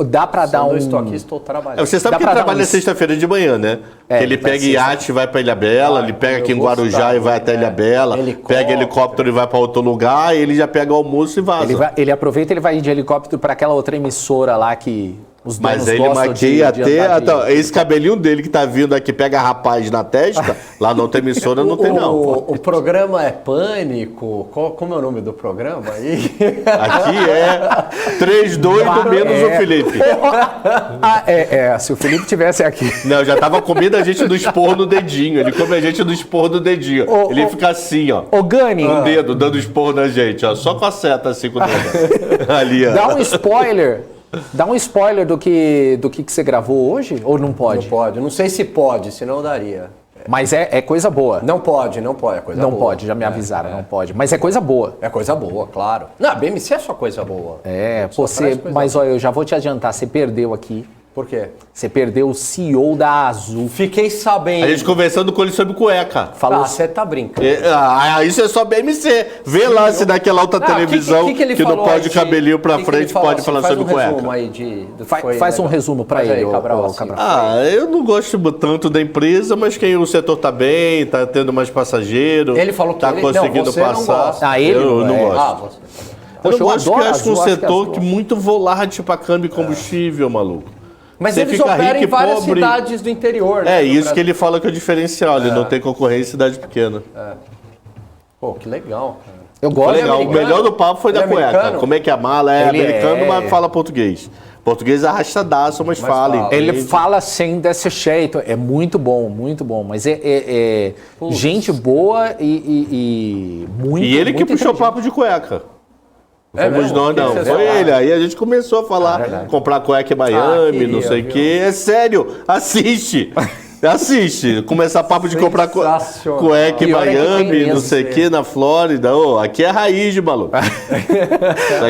Dá para dar Eu estou aqui, estou trabalhando. Você sabe que ele trabalha sexta-feira de manhã, né? Que ele pega iate e vai para Ilhabela, ele pega aqui em Guarujá e vai até Ilhabela, pega helicóptero e vai para outro lugar, e ele já pega o almoço e vaza. Ele aproveita e ele vai de helicóptero para aquela outra emissora lá que os donos Mas ele maquia até esse cabelinho dele que tá vindo aqui, pega rapaz na testa, lá na outra emissora não tem não. O programa é Pânico? Como é o nome do programa aí? Aqui é 3 doido menos o Felipe. Se o Felipe tivesse aqui. Não, já tava comendo a gente do esporro no dedinho. Ele come a gente do esporro no dedinho. Ele fica assim, ó. Ô, Gani. Com o dedo, dando esporro na gente, ó. Só com a seta assim com o dedo. Ali, ó. Dá um spoiler. Dá um spoiler do que você gravou hoje? Ou não pode? Não pode. Não sei se pode, senão eu daria. Mas é coisa boa. Não pode, é coisa boa. Não pode, já me avisaram, não pode. Mas é coisa boa. É coisa boa, claro. Não, a BMC é só coisa boa. Mas olha, eu já vou te adiantar, você perdeu aqui. Por quê? Você perdeu o CEO da Azul. Fiquei sabendo. A gente conversando com ele sobre cueca. Falou, você tá brincando. Isso é só BMC. Vê lá se naquela outra televisão que não pode cabelinho pra frente pode falar sobre cueca. Faz um resumo pra ele, Cabral. Eu não gosto tanto da empresa, mas que o setor tá bem, tá tendo mais passageiro. Ele falou que tá conseguindo passar. Eu não gosto. Eu não gosto porque eu acho que é um setor que muito volátil pra câmbio e combustível, maluco. Mas você eles fica operam rico em várias pobre. cidades do interior, né? É isso que ele fala que é o diferencial, ele não tem concorrência em cidade pequena. Pô, que legal, cara. Eu gosto. Legal. O melhor do papo foi da cueca. Americano? Como é que a mala é americano, mas fala português. Português arrastadaço, mas fala. Ele fala sem desse jeito. É muito bom, muito bom. Mas gente boa e muito. E ele que puxou papo de cueca. Não fomos nós, não. Foi ele. Aí a gente começou a falar, comprar cueca em Miami, não sei o quê. É sério, assiste. Assiste. Começar papo de comprar cueca em Miami, não sei o quê, na Flórida. Aqui é raiz, maluco.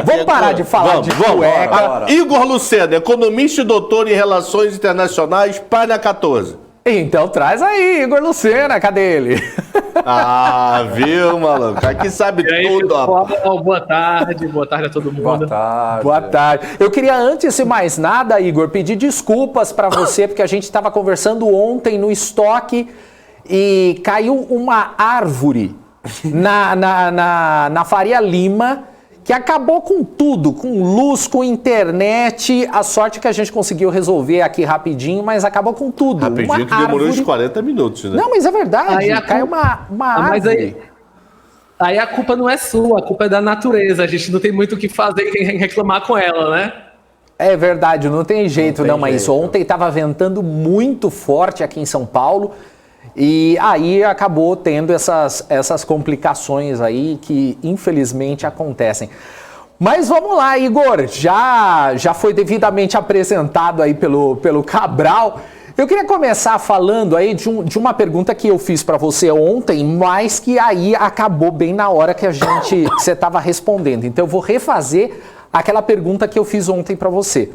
Vamos parar de falar de cueca. Igor Lucena, economista e doutor em Relações Internacionais, página 14. Então traz aí, Igor Lucena, cadê ele? Viu, maluco? Aqui sabe tudo. Pessoal, boa tarde a todo mundo. Boa tarde. Eu queria, antes de mais nada, Igor, pedir desculpas para você, porque a gente estava conversando ontem no estoque e caiu uma árvore na Faria Lima, que acabou com tudo, com luz, com internet. A sorte que a gente conseguiu resolver aqui rapidinho, mas acabou com tudo. Rapidinho, que demorou uns 40 minutos, né? Não, mas é verdade, caiu uma árvore. Mas aí a culpa não é sua, a culpa é da natureza. A gente não tem muito o que fazer e reclamar com ela, né? É verdade, não tem jeito não, mas ontem estava ventando muito forte aqui em São Paulo. E aí acabou tendo essas complicações aí que infelizmente acontecem. Mas vamos lá, Igor, já foi devidamente apresentado aí pelo Cabral. Eu queria começar falando aí de uma pergunta que eu fiz para você ontem, mas que aí acabou bem na hora que você estava respondendo. Então eu vou refazer aquela pergunta que eu fiz ontem para você.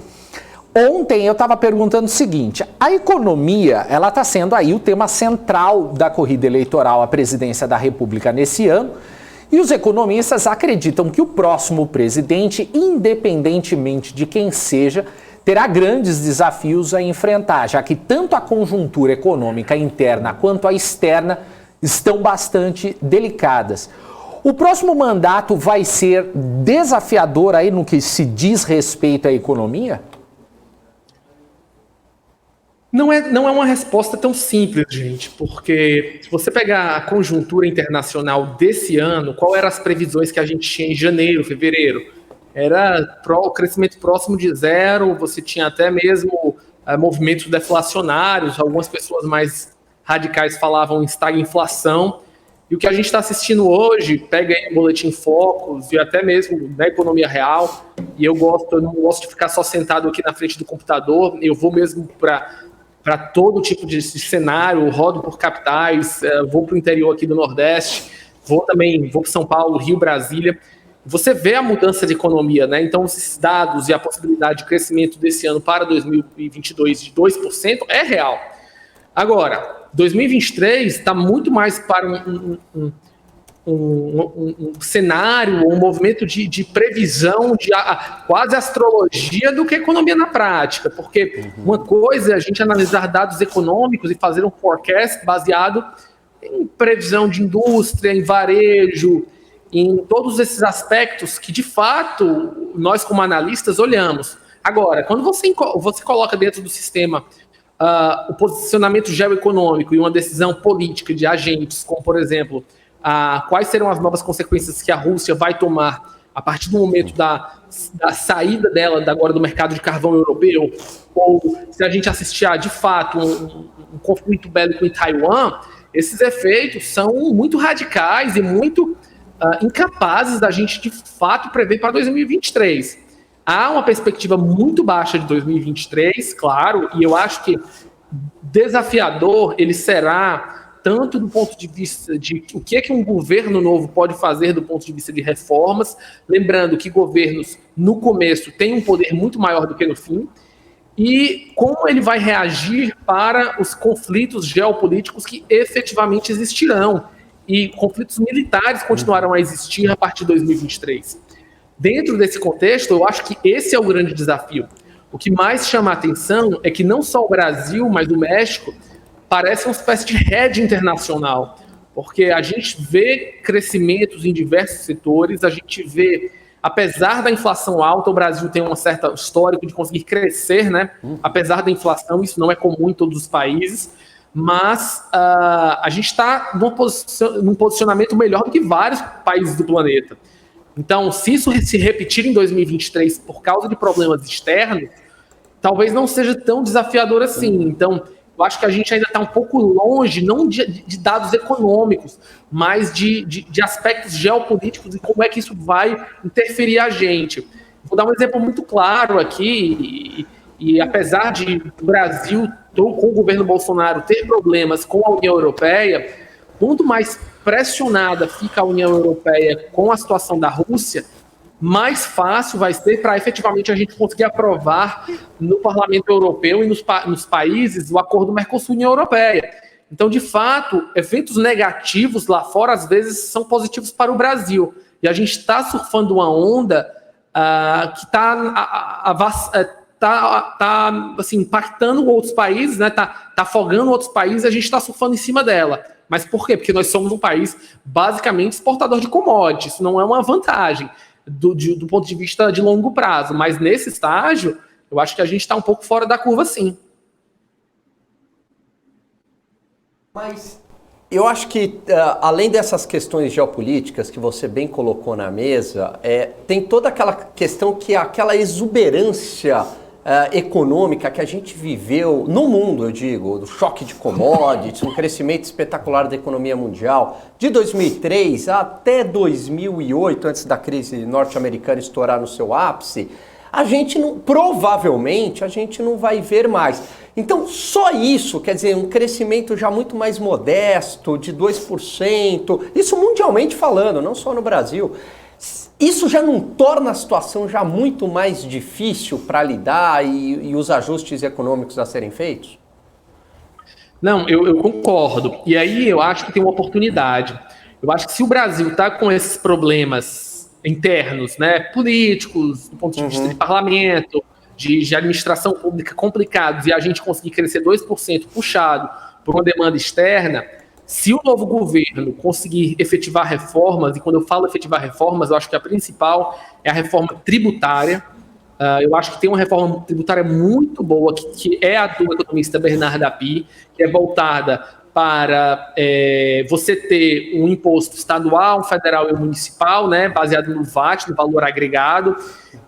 Ontem eu estava perguntando o seguinte: a economia, ela está sendo aí o tema central da corrida eleitoral à presidência da República nesse ano, e os economistas acreditam que o próximo presidente, independentemente de quem seja, terá grandes desafios a enfrentar, já que tanto a conjuntura econômica interna quanto a externa estão bastante delicadas. O próximo mandato vai ser desafiador aí no que se diz respeito à economia? Não é uma resposta tão simples, gente, porque se você pegar a conjuntura internacional desse ano, qual eram as previsões que a gente tinha em janeiro, fevereiro? Era o crescimento próximo de zero, você tinha até mesmo movimentos deflacionários, algumas pessoas mais radicais falavam em estagflação, e o que a gente está assistindo hoje, pega aí o Boletim Focus e até mesmo na economia real, e eu não gosto de ficar só sentado aqui na frente do computador, eu vou mesmo para todo tipo de cenário, rodo por capitais, vou para o interior aqui do Nordeste, vou para São Paulo, Rio, Brasília. Você vê a mudança de economia, né? Então, esses dados e a possibilidade de crescimento desse ano para 2022 de 2% é real. Agora, 2023 está muito mais para um cenário, um movimento de previsão, de quase astrologia do que economia na prática, porque uma coisa é a gente analisar dados econômicos e fazer um forecast baseado em previsão de indústria, em varejo, em todos esses aspectos que, de fato, nós como analistas olhamos. Agora, quando você coloca dentro do sistema o posicionamento geoeconômico e uma decisão política de agentes, como, por exemplo, quais serão as novas consequências que a Rússia vai tomar a partir do momento da saída dela agora do mercado de carvão europeu, ou se a gente assistir de fato um conflito bélico em Taiwan, esses efeitos são muito radicais e muito incapazes da gente de fato prever para 2023. Há uma perspectiva muito baixa de 2023, claro, e eu acho que desafiador ele será tanto do ponto de vista de o que é que um governo novo pode fazer do ponto de vista de reformas, lembrando que governos, no começo, têm um poder muito maior do que no fim, e como ele vai reagir para os conflitos geopolíticos que efetivamente existirão, e conflitos militares continuarão a existir a partir de 2023. Dentro desse contexto, eu acho que esse é o grande desafio. O que mais chama a atenção é que não só o Brasil, mas o México parece uma espécie de rede internacional, porque a gente vê crescimentos em diversos setores, a gente vê, apesar da inflação alta, o Brasil tem um certo histórico de conseguir crescer, né? Apesar da inflação, isso não é comum em todos os países, mas a gente está num posicionamento melhor do que vários países do planeta. Então, se isso se repetir em 2023 por causa de problemas externos, talvez não seja tão desafiador assim. Então, eu acho que a gente ainda está um pouco longe, não de dados econômicos, mas de aspectos geopolíticos e como é que isso vai interferir a gente. Vou dar um exemplo muito claro aqui, e apesar de o Brasil, com o governo Bolsonaro, ter problemas com a União Europeia, quanto mais pressionada fica a União Europeia com a situação da Rússia, mais fácil vai ser para efetivamente a gente conseguir aprovar no Parlamento Europeu e nos países o acordo Mercosul-União Europeia. Então, de fato, eventos negativos lá fora, às vezes, são positivos para o Brasil. E a gente está surfando uma onda que está assim, impactando outros países, né? Tá afogando outros países, e a gente está surfando em cima dela. Mas por quê? Porque nós somos um país basicamente exportador de commodities. Isso não é uma vantagem do ponto de vista de longo prazo. Mas nesse estágio, eu acho que a gente está um pouco fora da curva, sim. Mas eu acho que, além dessas questões geopolíticas que você bem colocou na mesa, tem toda aquela questão que é aquela exuberância econômica que a gente viveu no mundo, eu digo, do choque de commodities, um crescimento espetacular da economia mundial, de 2003 até 2008, antes da crise norte-americana estourar no seu ápice, provavelmente a gente não vai ver mais. Então, só isso, quer dizer, um crescimento já muito mais modesto, de 2%, isso mundialmente falando, não só no Brasil. Isso já não torna a situação já muito mais difícil para lidar e os ajustes econômicos a serem feitos? Não, eu concordo. E aí eu acho que tem uma oportunidade. Eu acho que se o Brasil está com esses problemas internos, né, políticos, do ponto de vista de parlamento, de administração pública complicados, e a gente conseguir crescer 2% puxado por uma demanda externa, se o novo governo conseguir efetivar reformas, e quando eu falo efetivar reformas, eu acho que a principal é a reforma tributária. Eu acho que tem uma reforma tributária muito boa, que é a do economista Bernardo Api, que é voltada para você ter um imposto estadual, federal e municipal, né, baseado no VAT, no valor agregado,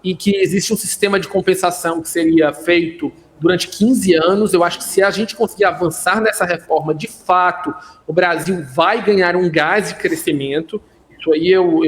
e que existe um sistema de compensação que seria feito durante 15 anos. Eu acho que se a gente conseguir avançar nessa reforma, de fato, o Brasil vai ganhar um gás de crescimento. Isso aí eu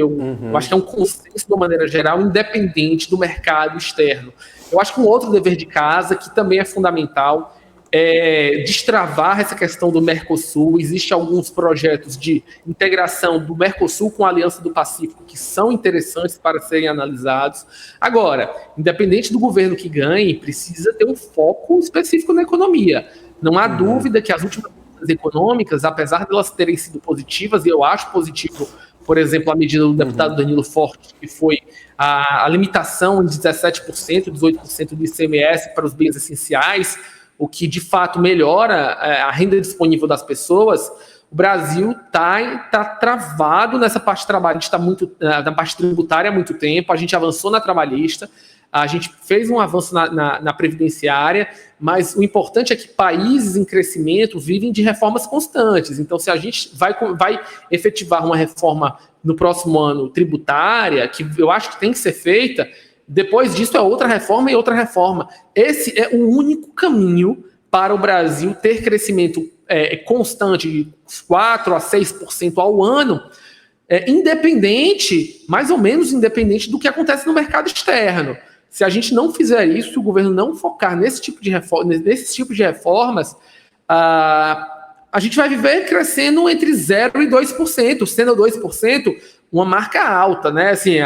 acho que é um consenso, de uma maneira geral, independente do mercado externo. Eu acho que um outro dever de casa, que também é fundamental, é destravar essa questão do Mercosul. Existem alguns projetos de integração do Mercosul com a Aliança do Pacífico que são interessantes para serem analisados. Agora, independente do governo que ganhe, precisa ter um foco específico na economia. Não há dúvida que as últimas medidas econômicas, apesar de elas terem sido positivas, e eu acho positivo, por exemplo, a medida do deputado Danilo Forte, que foi a limitação de 17%, 18% do ICMS para os bens essenciais, o que de fato melhora a renda disponível das pessoas. O Brasil está travado nessa parte trabalhista, na parte tributária há muito tempo. A gente avançou na trabalhista, a gente fez um avanço na previdenciária, mas o importante é que países em crescimento vivem de reformas constantes. Então, se a gente vai efetivar uma reforma no próximo ano tributária, que eu acho que tem que ser feita, depois disso é outra reforma e outra reforma. Esse é o único caminho para o Brasil ter crescimento constante de 4% a 6% ao ano, independente, mais ou menos independente do que acontece no mercado externo. Se a gente não fizer isso, se o governo não focar nesse tipo de reformas, a gente vai viver crescendo entre 0% e 2%, sendo 2% uma marca alta, né? Assim,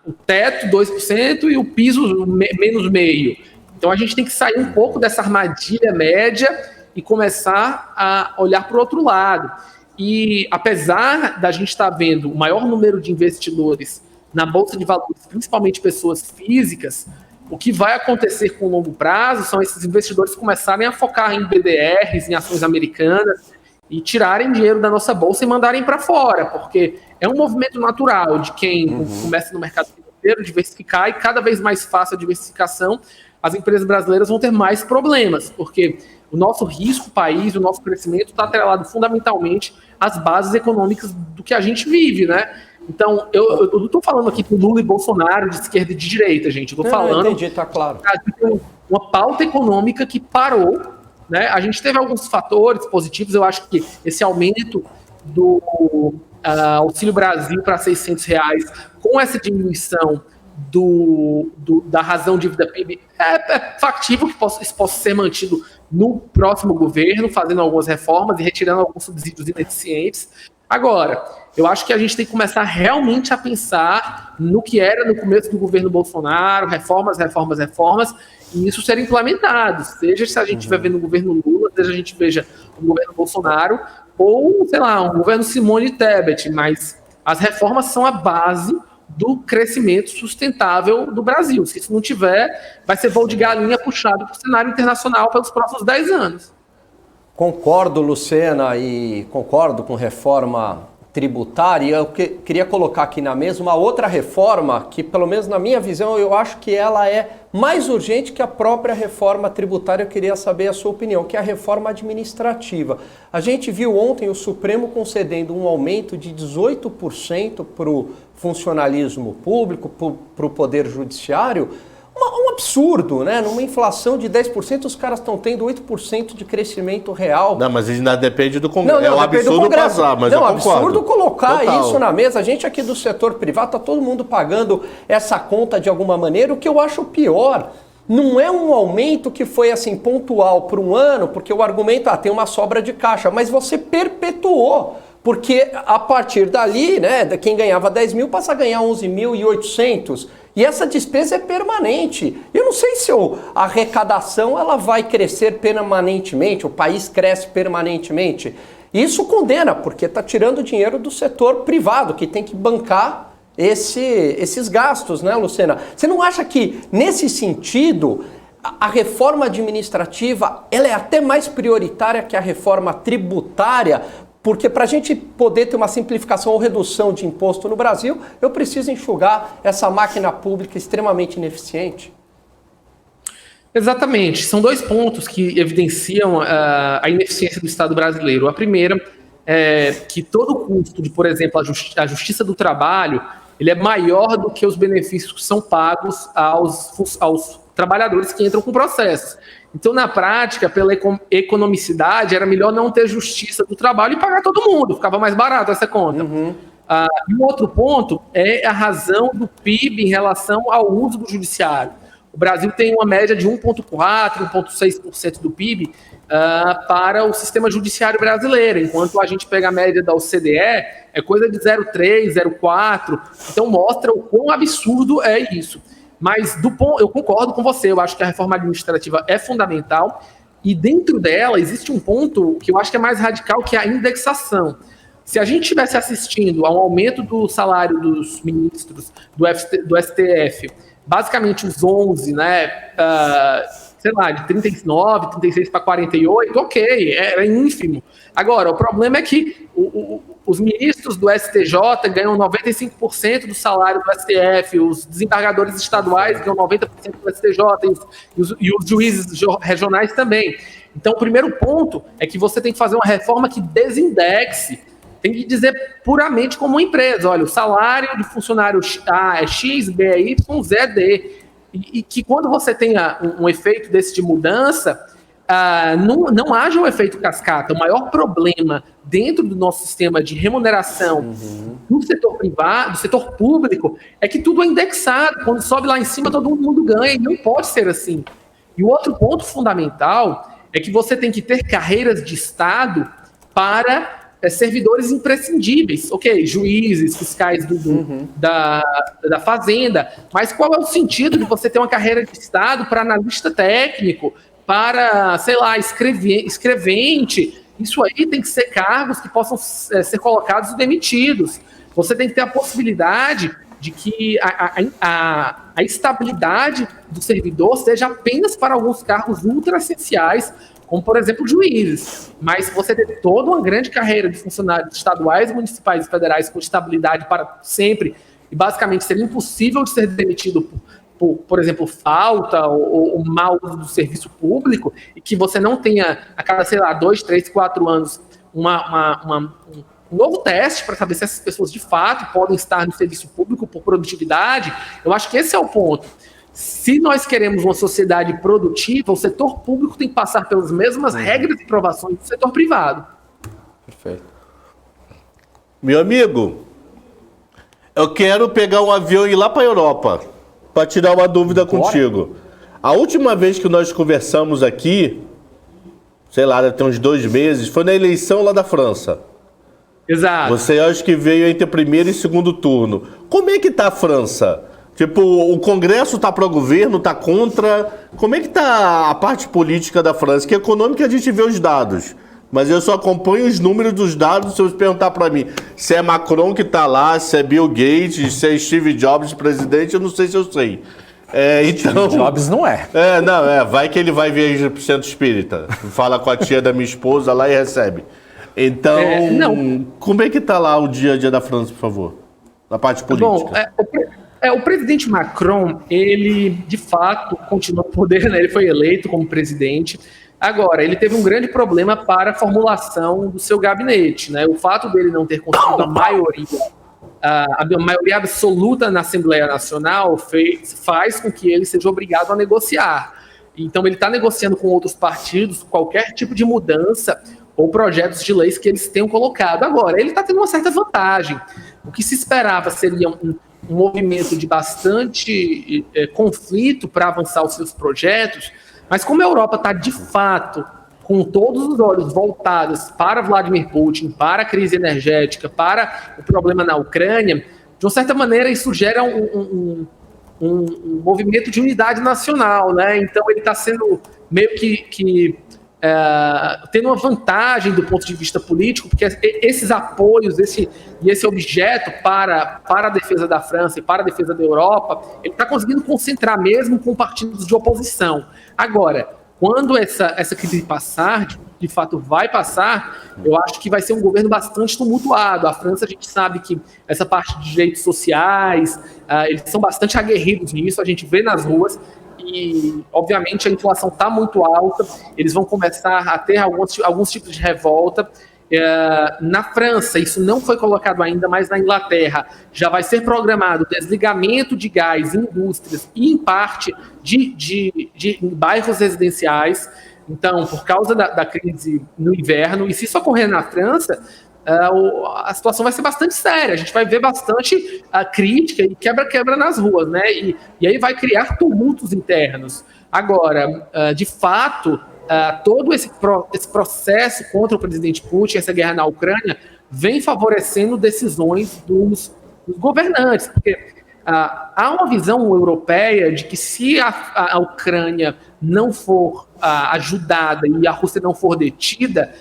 o teto 2% e o piso menos meio. Então a gente tem que sair um pouco dessa armadilha média e começar a olhar para o outro lado. E apesar da gente estar vendo o maior número de investidores na Bolsa de Valores, principalmente pessoas físicas, o que vai acontecer com o longo prazo são esses investidores começarem a focar em BDRs, em ações americanas, e tirarem dinheiro da nossa bolsa e mandarem para fora, porque é um movimento natural de quem começa no mercado financeiro, diversificar, e cada vez mais fácil a diversificação, as empresas brasileiras vão ter mais problemas, porque o nosso risco país, o nosso crescimento está atrelado fundamentalmente às bases econômicas do que a gente vive, né? Então, eu não estou falando aqui com Lula e Bolsonaro de esquerda e de direita, gente. Eu estou falando... Entendi, tá claro. Uma pauta econômica que parou, né? A gente teve alguns fatores positivos. Eu acho que esse aumento do Auxílio Brasil para R$600, com essa diminuição da razão dívida PIB, é factível que isso possa ser mantido no próximo governo, fazendo algumas reformas e retirando alguns subsídios ineficientes. Agora, eu acho que a gente tem que começar realmente a pensar no que era no começo do governo Bolsonaro, reformas, e isso ser implementado, seja se a gente vai ver no governo Lula, seja a gente veja no governo Bolsonaro, ou, sei lá, um governo Simone Tebet, mas as reformas são a base do crescimento sustentável do Brasil. Se isso não tiver, vai ser voo de galinha puxado para o cenário internacional pelos próximos 10 anos. Concordo, Lucena, e concordo com reforma tributária. Eu queria colocar aqui na mesa uma outra reforma que, pelo menos na minha visão, eu acho que ela é mais urgente que a própria reforma tributária. Eu queria saber a sua opinião, que é a reforma administrativa. A gente viu ontem o Supremo concedendo um aumento de 18% para o funcionalismo público, para o Poder Judiciário. Um absurdo, né? Numa inflação de 10%, os caras estão tendo 8% de crescimento real. Não, mas ainda depende do Congresso. Não, é um absurdo passar, mas eu concordo. É um absurdo colocar Total. isso na mesa. A gente aqui do setor privado, está todo mundo pagando essa conta de alguma maneira. O que eu acho pior, não é um aumento que foi assim pontual por um ano, porque o argumento, tem uma sobra de caixa, mas você perpetuou. Porque a partir dali, né, quem ganhava 10 mil passa a ganhar 11.800. E essa despesa é permanente. Eu não sei se a arrecadação ela vai crescer permanentemente, o país cresce permanentemente. Isso condena, porque está tirando dinheiro do setor privado, que tem que bancar esses gastos, né, Lucena? Você não acha que, nesse sentido, a reforma administrativa ela é até mais prioritária que a reforma tributária? Porque para a gente poder ter uma simplificação ou redução de imposto no Brasil, eu preciso enxugar essa máquina pública extremamente ineficiente. Exatamente. São dois pontos que evidenciam a ineficiência do Estado brasileiro. A primeira é que todo o custo de, por exemplo, a Justiça do Trabalho, ele é maior do que os benefícios que são pagos aos trabalhadores que entram com processos. Então, na prática, pela economicidade, era melhor não ter justiça do trabalho e pagar todo mundo, ficava mais barato essa conta. E um outro ponto é a razão do PIB em relação ao uso do judiciário. O Brasil tem uma média de 1,4%, 1,6% do PIB para o sistema judiciário brasileiro, enquanto a gente pega a média da OCDE, é coisa de 0,3%, 0,4%. Então mostra o quão absurdo é isso. Mas eu concordo com você, eu acho que a reforma administrativa é fundamental, e dentro dela existe um ponto que eu acho que é mais radical, que é a indexação. Se a gente estivesse assistindo a um aumento do salário dos ministros do STF, basicamente os 11, né, sei lá, de 39, 36 para 48, ok, era ínfimo. Agora, o problema é que os ministros do STJ ganham 95% do salário do STF, os desembargadores estaduais ganham 90% do STJ e os juízes regionais também. Então, o primeiro ponto é que você tem que fazer uma reforma que desindexe, tem que dizer puramente como uma empresa, olha, o salário de funcionário A é X, B é Y, Z é D. E que quando você tenha um efeito desse de mudança, não haja um efeito cascata. O maior problema dentro do nosso sistema de remuneração do setor privado, do setor público, é que tudo é indexado. Quando sobe lá em cima, todo mundo ganha, e não pode ser assim. E o outro ponto fundamental é que você tem que ter carreiras de Estado para servidores imprescindíveis, ok, juízes, fiscais da Fazenda, mas qual é o sentido de você ter uma carreira de Estado para analista técnico, para, sei lá, escrevente? Isso aí tem que ser cargos que possam ser colocados e demitidos. Você tem que ter a possibilidade de que a estabilidade do servidor seja apenas para alguns cargos ultra essenciais, como, por exemplo, juízes. Mas você ter toda uma grande carreira de funcionários estaduais, municipais e federais com estabilidade para sempre, e basicamente seria impossível de ser demitido por exemplo, falta ou mau uso do serviço público, e que você não tenha, a cada, sei lá, 2, 3, 4 anos, um novo teste para saber se essas pessoas de fato podem estar no serviço público por produtividade. Eu acho que esse é o ponto. Se nós queremos uma sociedade produtiva, o setor público tem que passar pelas mesmas regras e provações do setor privado. Perfeito. Meu amigo, eu quero pegar um avião e ir lá para a Europa para tirar uma dúvida contigo. A última vez que nós conversamos aqui, sei lá, deve ter uns 2 meses, foi na eleição lá da França. Exato. Você acha que veio entre primeiro e segundo turno. Como é que tá a França? Tipo, o Congresso tá para o governo, tá contra? Como é que tá a parte política da França? Que econômica a gente vê os dados, mas eu só acompanho os números dos dados. Se você perguntar para mim se é Macron que tá lá, se é Bill Gates, se é Steve Jobs presidente, eu não sei se eu sei. Então, Steve Jobs não é. Vai que ele vai vir pro centro espírita, fala com a tia da minha esposa lá e recebe. Então, como é que tá lá o dia a dia da França, por favor? Na parte política. Bom, o presidente Macron, ele de fato continua no poder, né? Ele foi eleito como presidente. Agora, ele teve um grande problema para a formulação do seu gabinete, né? O fato dele não ter conseguido a maioria absoluta na Assembleia Nacional faz com que ele seja obrigado a negociar. Então, ele está negociando com outros partidos qualquer tipo de mudança ou projetos de leis que eles tenham colocado. Agora, ele está tendo uma certa vantagem. O que se esperava seria um movimento de bastante conflito para avançar os seus projetos, mas como a Europa está, de fato, com todos os olhos voltados para Vladimir Putin, para a crise energética, para o problema na Ucrânia, de uma certa maneira isso gera um movimento de unidade nacional, né? Então ele está sendo meio que tendo uma vantagem do ponto de vista político, porque esses apoios, esse objeto para a defesa da França e para a defesa da Europa, ele está conseguindo concentrar mesmo com partidos de oposição. Agora, quando essa crise passar, de fato vai passar, eu acho que vai ser um governo bastante tumultuado. A França, a gente sabe que essa parte de direitos sociais, eles são bastante aguerridos nisso, a gente vê nas ruas. E, obviamente, a inflação está muito alta, eles vão começar a ter alguns tipos de revolta, Na França, isso não foi colocado ainda, mas na Inglaterra já vai ser programado o desligamento de gás em indústrias e, em parte, de bairros residenciais. Então, por causa da crise no inverno, e se isso ocorrer na França, a situação vai ser bastante séria. A gente vai ver bastante crítica e quebra-quebra nas ruas, né? E aí vai criar tumultos internos. Agora, de fato, todo esse processo contra o presidente Putin, essa guerra na Ucrânia, vem favorecendo decisões dos governantes, porque há uma visão europeia de que se a Ucrânia não for ajudada e a Rússia não for detida,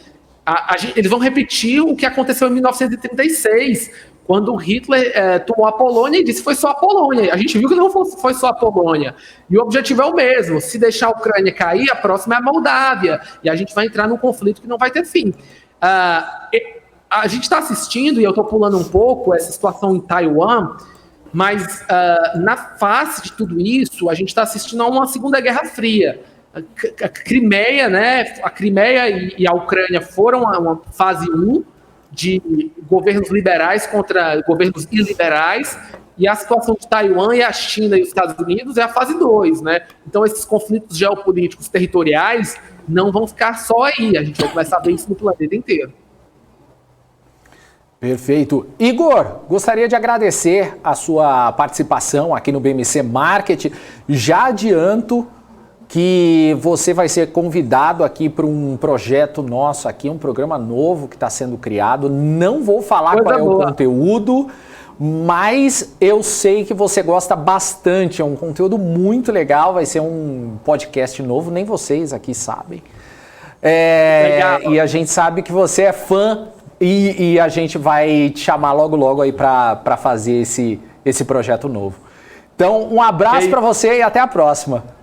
eles vão repetir o que aconteceu em 1936, quando Hitler tomou a Polônia e disse que foi só a Polônia. A gente viu que não foi só a Polônia. E o objetivo é o mesmo. Se deixar a Ucrânia cair, a próxima é a Moldávia. E a gente vai entrar num conflito que não vai ter fim. A gente está assistindo, e eu estou pulando um pouco, essa situação em Taiwan, mas na face de tudo isso, a gente está assistindo a uma Segunda Guerra Fria. A Crimeia, né? A Crimeia e a Ucrânia foram uma fase 1 de governos liberais contra governos iliberais, e a situação de Taiwan e a China e os Estados Unidos é a fase 2, né? Então esses conflitos geopolíticos territoriais não vão ficar só aí, a gente vai começar a ver isso no planeta inteiro. Perfeito. Igor, gostaria de agradecer a sua participação aqui no BMC Market. Já adianto que você vai ser convidado aqui para um projeto nosso aqui, um programa novo que está sendo criado. Não vou falar qual é o conteúdo, mas eu sei que você gosta bastante. É um conteúdo muito legal, vai ser um podcast novo, nem vocês aqui sabem. E a gente sabe que você é fã e a gente vai te chamar logo aí para fazer esse projeto novo. Então, um abraço para você e até a próxima.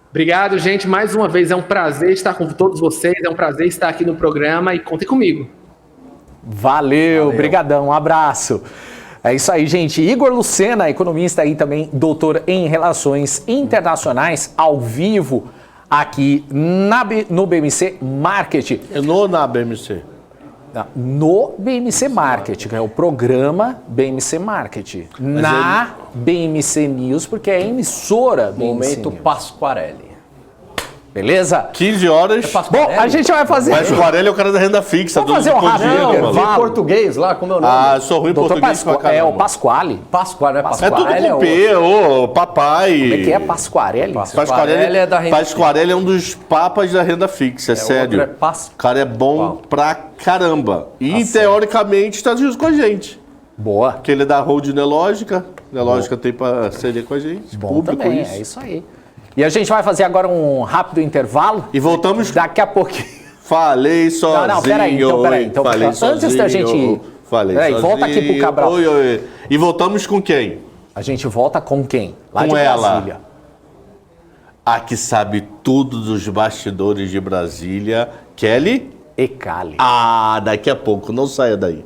Obrigado, gente. Mais uma vez, é um prazer estar com todos vocês, é um prazer estar aqui no programa e contem comigo. Valeu, brigadão, um abraço. É isso aí, gente. Igor Lucena, economista e também doutor em Relações Internacionais, ao vivo aqui no BMC Market. Na BMC? No BMC Market, que é o programa BMC Market. BMC News, porque é a emissora BMC Momento News. Pasquarelli. Beleza? 15 horas. Bom, a gente vai fazer... Pasquarelli é o cara da renda fixa. Vamos fazer um rápido. Em português lá, como é o nome? Sou ruim em português pra caramba. É o Pasquale. Pasquale, É tudo com P, papai. Como é que é? Pasquarelli? Pasquarelli é da renda fixa. Pasquarelli é um dos papas da renda fixa, sério. O cara é bom pra caramba. E, teoricamente, está junto com a gente. Boa. Porque ele é da Hold Nelógica. Nelógica tem parceria com a gente. Bom também, é isso aí. E a gente vai fazer agora um rápido intervalo. E voltamos... Daqui a pouquinho. Falei sozinho. Não, peraí. Então, falei antes sozinho, da gente... Falei sozinho. Volta aqui pro Cabral. Oi. E voltamos com quem? A gente volta com quem? Lá com de Brasília. Ela. A que sabe tudo dos bastidores de Brasília. Kelly? Ecali. Daqui a pouco. Não saia daí.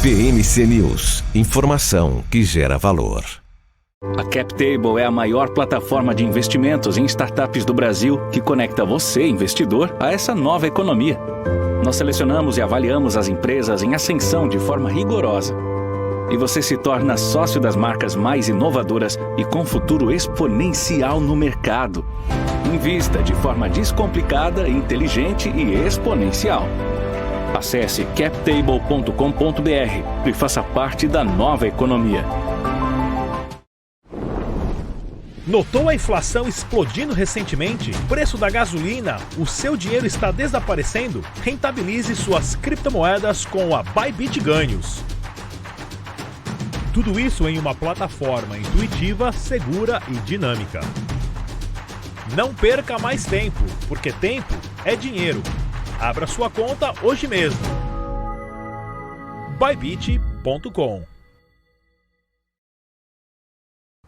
BMC News, informação que gera valor. A CapTable é a maior plataforma de investimentos em startups do Brasil que conecta você, investidor, a essa nova economia. Nós selecionamos e avaliamos as empresas em ascensão de forma rigorosa. E você se torna sócio das marcas mais inovadoras e com futuro exponencial no mercado. Invista de forma descomplicada, inteligente e exponencial. Acesse captable.com.br e faça parte da nova economia. Notou a inflação explodindo recentemente? Preço da gasolina? O seu dinheiro está desaparecendo? Rentabilize suas criptomoedas com a Bybit Ganhos. Tudo isso em uma plataforma intuitiva, segura e dinâmica. Não perca mais tempo, porque tempo é dinheiro. Abra sua conta hoje mesmo. Bybit.com.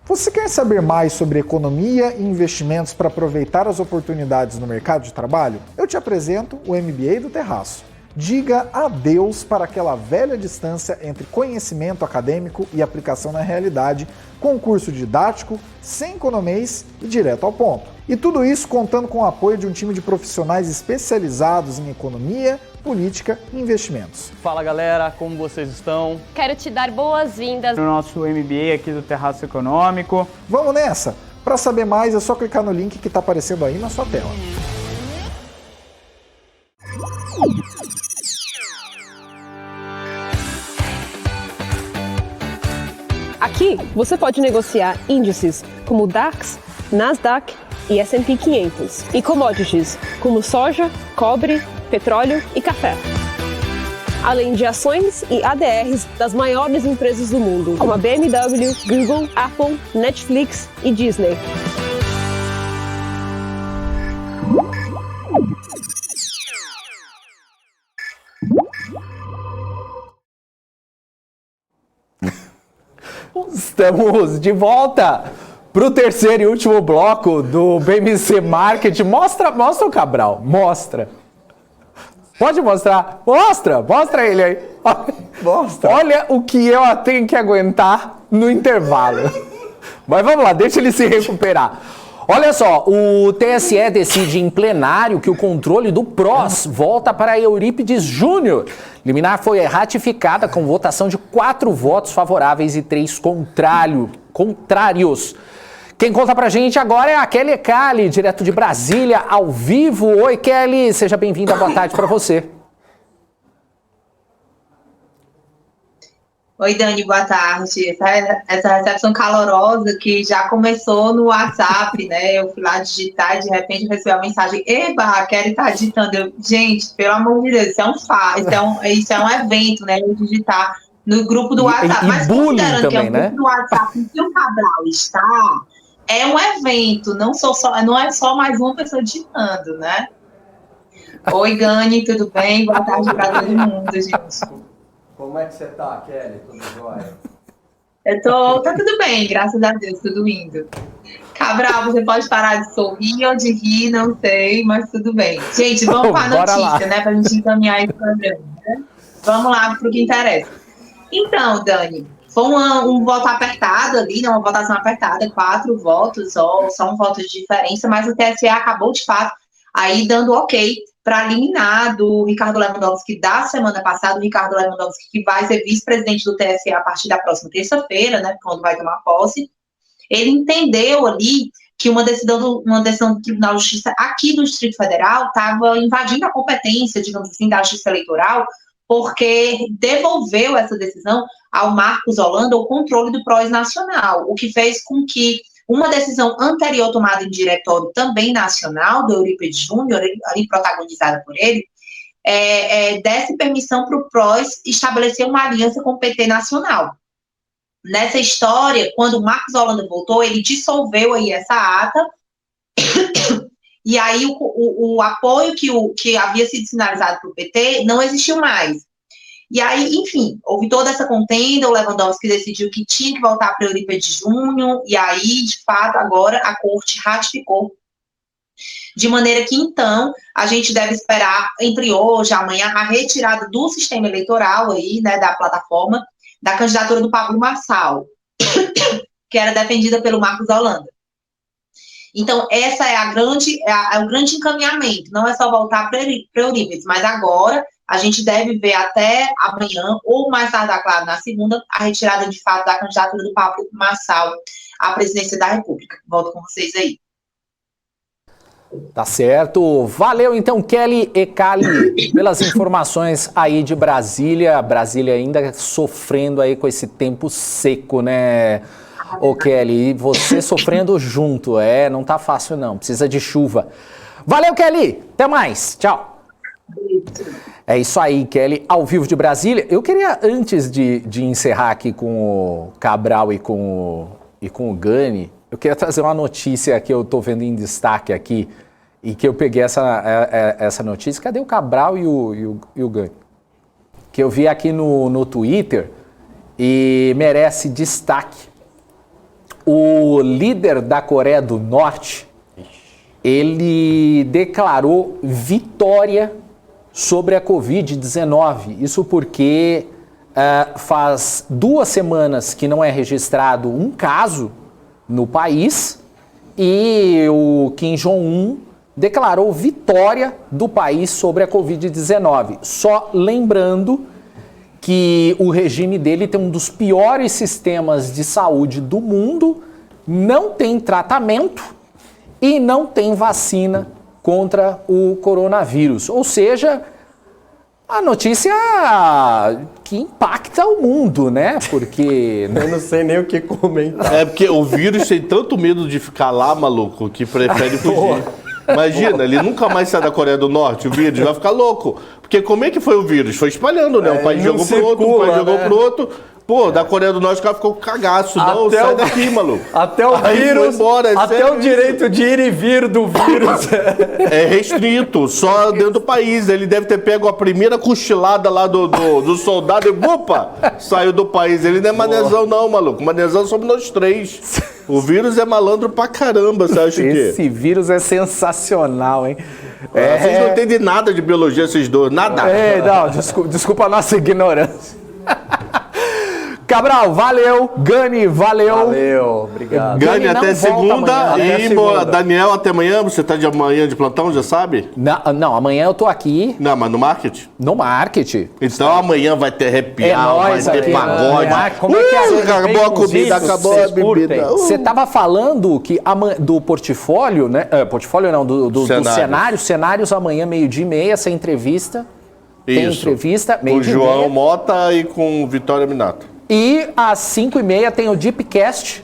Você quer saber mais sobre economia e investimentos para aproveitar as oportunidades no mercado de trabalho? Eu te apresento o MBA do Terraço. diga adeus para aquela velha distância entre conhecimento acadêmico e aplicação na realidade, com um curso didático, sem economês e direto ao ponto. E tudo isso contando com o apoio de um time de profissionais especializados em economia, política e investimentos. Fala galera, como vocês estão? Quero te dar boas-vindas no nosso MBA aqui do Terraço Econômico. Vamos nessa? Para saber mais é só clicar no link que está aparecendo aí na sua tela. Aqui você pode negociar índices como DAX, Nasdaq e S&P 500 e commodities como soja, cobre, petróleo e café. Além de ações e ADRs das maiores empresas do mundo, como a BMW, Google, Apple, Netflix e Disney. Estamos de volta para o terceiro e último bloco do BMC Market. Mostra o Cabral, mostra. Pode mostrar? Mostra ele aí. Mostra. Olha o que eu tenho que aguentar no intervalo. Mas vamos lá, deixa ele se recuperar. Olha só, o TSE decide em plenário que o controle do PROS volta para Eurípides Júnior. Liminar foi ratificada com votação de 4 votos favoráveis e 3 contrários. Quem conta pra gente agora é a Kelly Ecali, direto de Brasília, ao vivo. Oi, Kelly, seja bem-vinda, boa tarde para você. Oi, Dani, boa tarde. Essa recepção calorosa que já começou no WhatsApp, né? Eu fui lá digitar e de repente recebi a mensagem: eba, a Kelly tá digitando. Gente, pelo amor de Deus, isso é um evento, né? Eu digitar no grupo do WhatsApp. Mas considerando que é um grupo do WhatsApp que o Cabral está, é um evento, não é só mais uma pessoa digitando, né? Oi, Gani, tudo bem? Boa tarde para todo mundo, gente. Como é que você tá, Kelly? Tudo jóia? Tá tudo bem, graças a Deus, tudo indo. Cabral, você pode parar de sorrir ou de rir, não sei, mas tudo bem. Gente, vamos para a notícia, né, pra gente encaminhar esse programa, né? Vamos lá pro que interessa. Então, Dani, foi um voto apertado ali, né, uma votação apertada, 4 votos, só um voto de diferença, mas o TSE acabou, de fato, aí dando ok para a liminar do Ricardo Lewandowski da semana passada, o Ricardo Lewandowski que vai ser vice-presidente do TSE a partir da próxima terça-feira, né, quando vai tomar posse. Ele entendeu ali que uma decisão do Tribunal de Justiça aqui do Distrito Federal estava invadindo a competência, digamos assim, da Justiça Eleitoral, porque devolveu essa decisão ao Marcos Holanda o controle do PROS nacional, o que fez com que uma decisão anterior tomada em diretório também nacional, do Eurípides Júnior, ali protagonizada por ele, desse permissão para o PROS estabelecer uma aliança com o PT nacional. Nessa história, quando o Marcos Holanda voltou, ele dissolveu aí essa ata, e aí o apoio que havia sido sinalizado para o PT não existiu mais. E aí, enfim, houve toda essa contenda, o Lewandowski decidiu que tinha que voltar para o Eurípides Júnior, e aí, de fato, agora a corte ratificou. De maneira que, então, a gente deve esperar, entre hoje e amanhã, a retirada do sistema eleitoral aí, né, da plataforma, da candidatura do Pablo Marçal, que era defendida pelo Marcos Holanda. Então, essa é o grande encaminhamento, não é só voltar para Eurípides, mas agora a gente deve ver até amanhã, ou mais tardar, claro, na segunda, a retirada de fato da candidatura do Pablo Marçal à presidência da República. Volto com vocês aí. Tá certo. Valeu, então, Kelly Ecali, pelas informações aí de Brasília. Brasília ainda sofrendo aí com esse tempo seco, né, ô Kelly? E você sofrendo junto, não tá fácil não, precisa de chuva. Valeu, Kelly, até mais, tchau. É isso aí, Kelly, ao vivo de Brasília. Eu queria, antes de encerrar aqui com o Cabral e com o Gani, eu queria trazer uma notícia que eu estou vendo em destaque aqui e que eu peguei essa notícia. Cadê o Cabral e o Gani? Que eu vi aqui no Twitter e merece destaque. O líder da Coreia do Norte, ele declarou vitória sobre a Covid-19. Isso porque faz 2 semanas que não é registrado um caso no país e o Kim Jong-un declarou vitória do país sobre a Covid-19. Só lembrando que o regime dele tem um dos piores sistemas de saúde do mundo, não tem tratamento e não tem vacina contra o coronavírus. Ou seja, a notícia que impacta o mundo, né? Porque... Eu não sei nem o que comentar. É porque o vírus tem tanto medo de ficar lá, maluco, que prefere fugir. Imagina, ele nunca mais sai da Coreia do Norte, o vírus vai ficar louco. Porque como é que foi o vírus? Foi espalhando, né? Um país jogou pro outro, um país jogou pro outro. Pô, da Coreia do Norte o cara ficou com cagaço. Não, sai daqui, maluco. Até o vírus, até o direito de ir e vir do vírus. É restrito, só dentro do país. Ele deve ter pego a primeira cochilada lá do soldado e, opa, saiu do país. Ele não é manezão não, maluco. Manezão somos nós 3. O vírus é malandro pra caramba, você acha que? Esse vírus é sensacional, hein? Vocês não entendem nada de biologia, esses dois, nada. Não, desculpa a nossa ignorância. Cabral, valeu. Gani, valeu. Valeu, obrigado. Gani, até segunda. E Daniel, até amanhã. Você tá de amanhã de plantão, já sabe? Não, amanhã eu tô aqui. Não, mas no marketing? No marketing. Então amanhã vai ter happy hour, vai ter pagode. Como é que é? Acabou a comida, acabou a bebida. Você tava falando que do portfólio, né? Portfólio não, do cenário. Cenários amanhã, 12h30, essa entrevista. Isso. Tem entrevista, com o João Mota e com Vitória Minato. E às 5h30 tem o Deepcast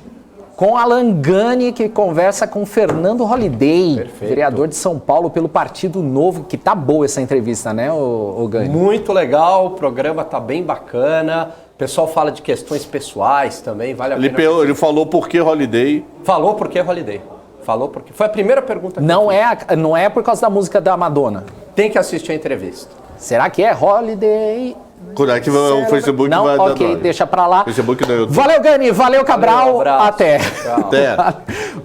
com Alan Gani, que conversa com Fernando Holliday, perfeito, vereador de São Paulo pelo Partido Novo, que tá boa essa entrevista, né, o Gani? Muito legal, o programa tá bem bacana, o pessoal fala de questões pessoais também, vale a pena. Ele falou por que Holliday? Falou por que Holliday. Falou porque foi a primeira pergunta que não é por causa da música da Madonna. Tem que assistir a entrevista. Será que é Holiday? Quando é que o Facebook não, vai dar? Ok, deixa pra lá. Facebook não, YouTube. Valeu, Gani. Valeu, Cabral. Valeu, até. Até.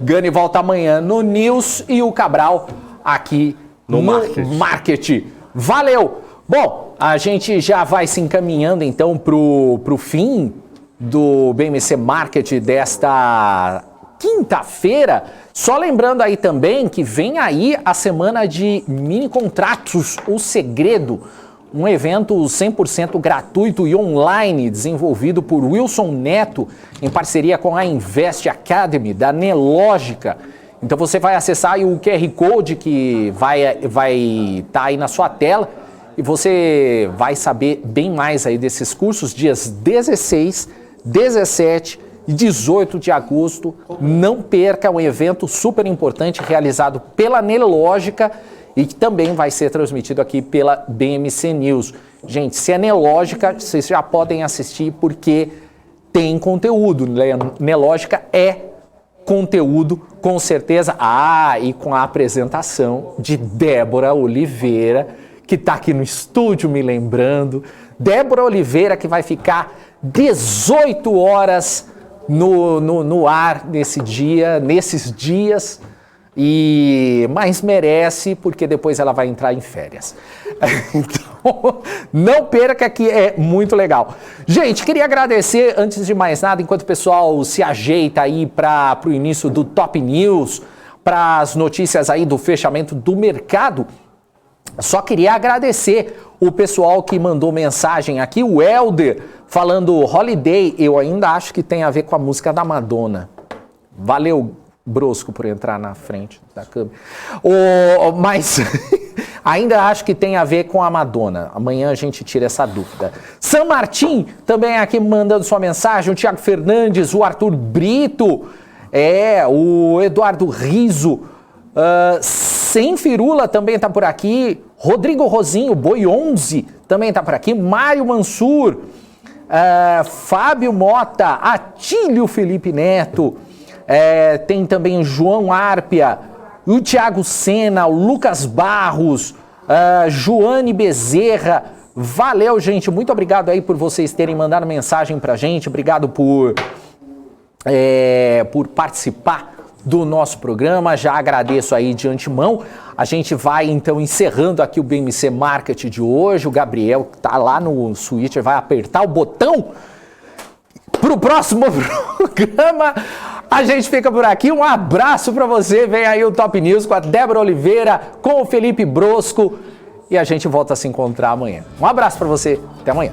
Gani volta amanhã no News e o Cabral aqui no Market. Valeu. Bom, a gente já vai se encaminhando então pro fim do BMC Market desta quinta-feira. Só lembrando aí também que vem aí a semana de mini contratos, O Segredo, um evento 100% gratuito e online desenvolvido por Wilson Neto em parceria com a Invest Academy da Nelogica. Então você vai acessar aí o QR Code que vai estar aí na sua tela e você vai saber bem mais aí desses cursos dias 16, 17 e 18 de agosto. Não perca um evento super importante realizado pela Nelogica e que também vai ser transmitido aqui pela BMC News. Gente, se é Nelogica, vocês já podem assistir porque tem conteúdo. Nelogica é conteúdo, com certeza. E com a apresentação de Débora Oliveira, que está aqui no estúdio me lembrando. Débora Oliveira, que vai ficar 18 horas no ar nesses dias, mas merece, porque depois ela vai entrar em férias. Então, não perca, que é muito legal. Gente, queria agradecer, antes de mais nada, enquanto o pessoal se ajeita aí para o início do Top News, para as notícias aí do fechamento do mercado, só queria agradecer o pessoal que mandou mensagem aqui, o Helder, falando Holiday, eu ainda acho que tem a ver com a música da Madonna. Valeu, Brosco, por entrar na frente da câmera. Mas ainda acho que tem a ver com a Madonna. Amanhã a gente tira essa dúvida. Sam Martim também aqui mandando sua mensagem, o Thiago Fernandes, o Arthur Brito, o Eduardo Riso, Sem Firula também está por aqui, Rodrigo Rosinho, Boi 11 também está por aqui, Mário Mansur, Fábio Mota, Atílio Felipe Neto, tem também o João Árpia, o Thiago Sena, o Lucas Barros, Joane Bezerra. Valeu, gente, muito obrigado aí por vocês terem mandado mensagem pra gente, obrigado por participar do nosso programa. Já agradeço aí de antemão. A gente vai então encerrando aqui o BMC Market de hoje. O Gabriel, que tá lá no switcher, vai apertar o botão pro próximo programa. A gente fica por aqui. Um abraço para você. Vem aí o Top News com a Débora Oliveira, com o Felipe Brosco. E a gente volta a se encontrar amanhã. Um abraço para você. Até amanhã.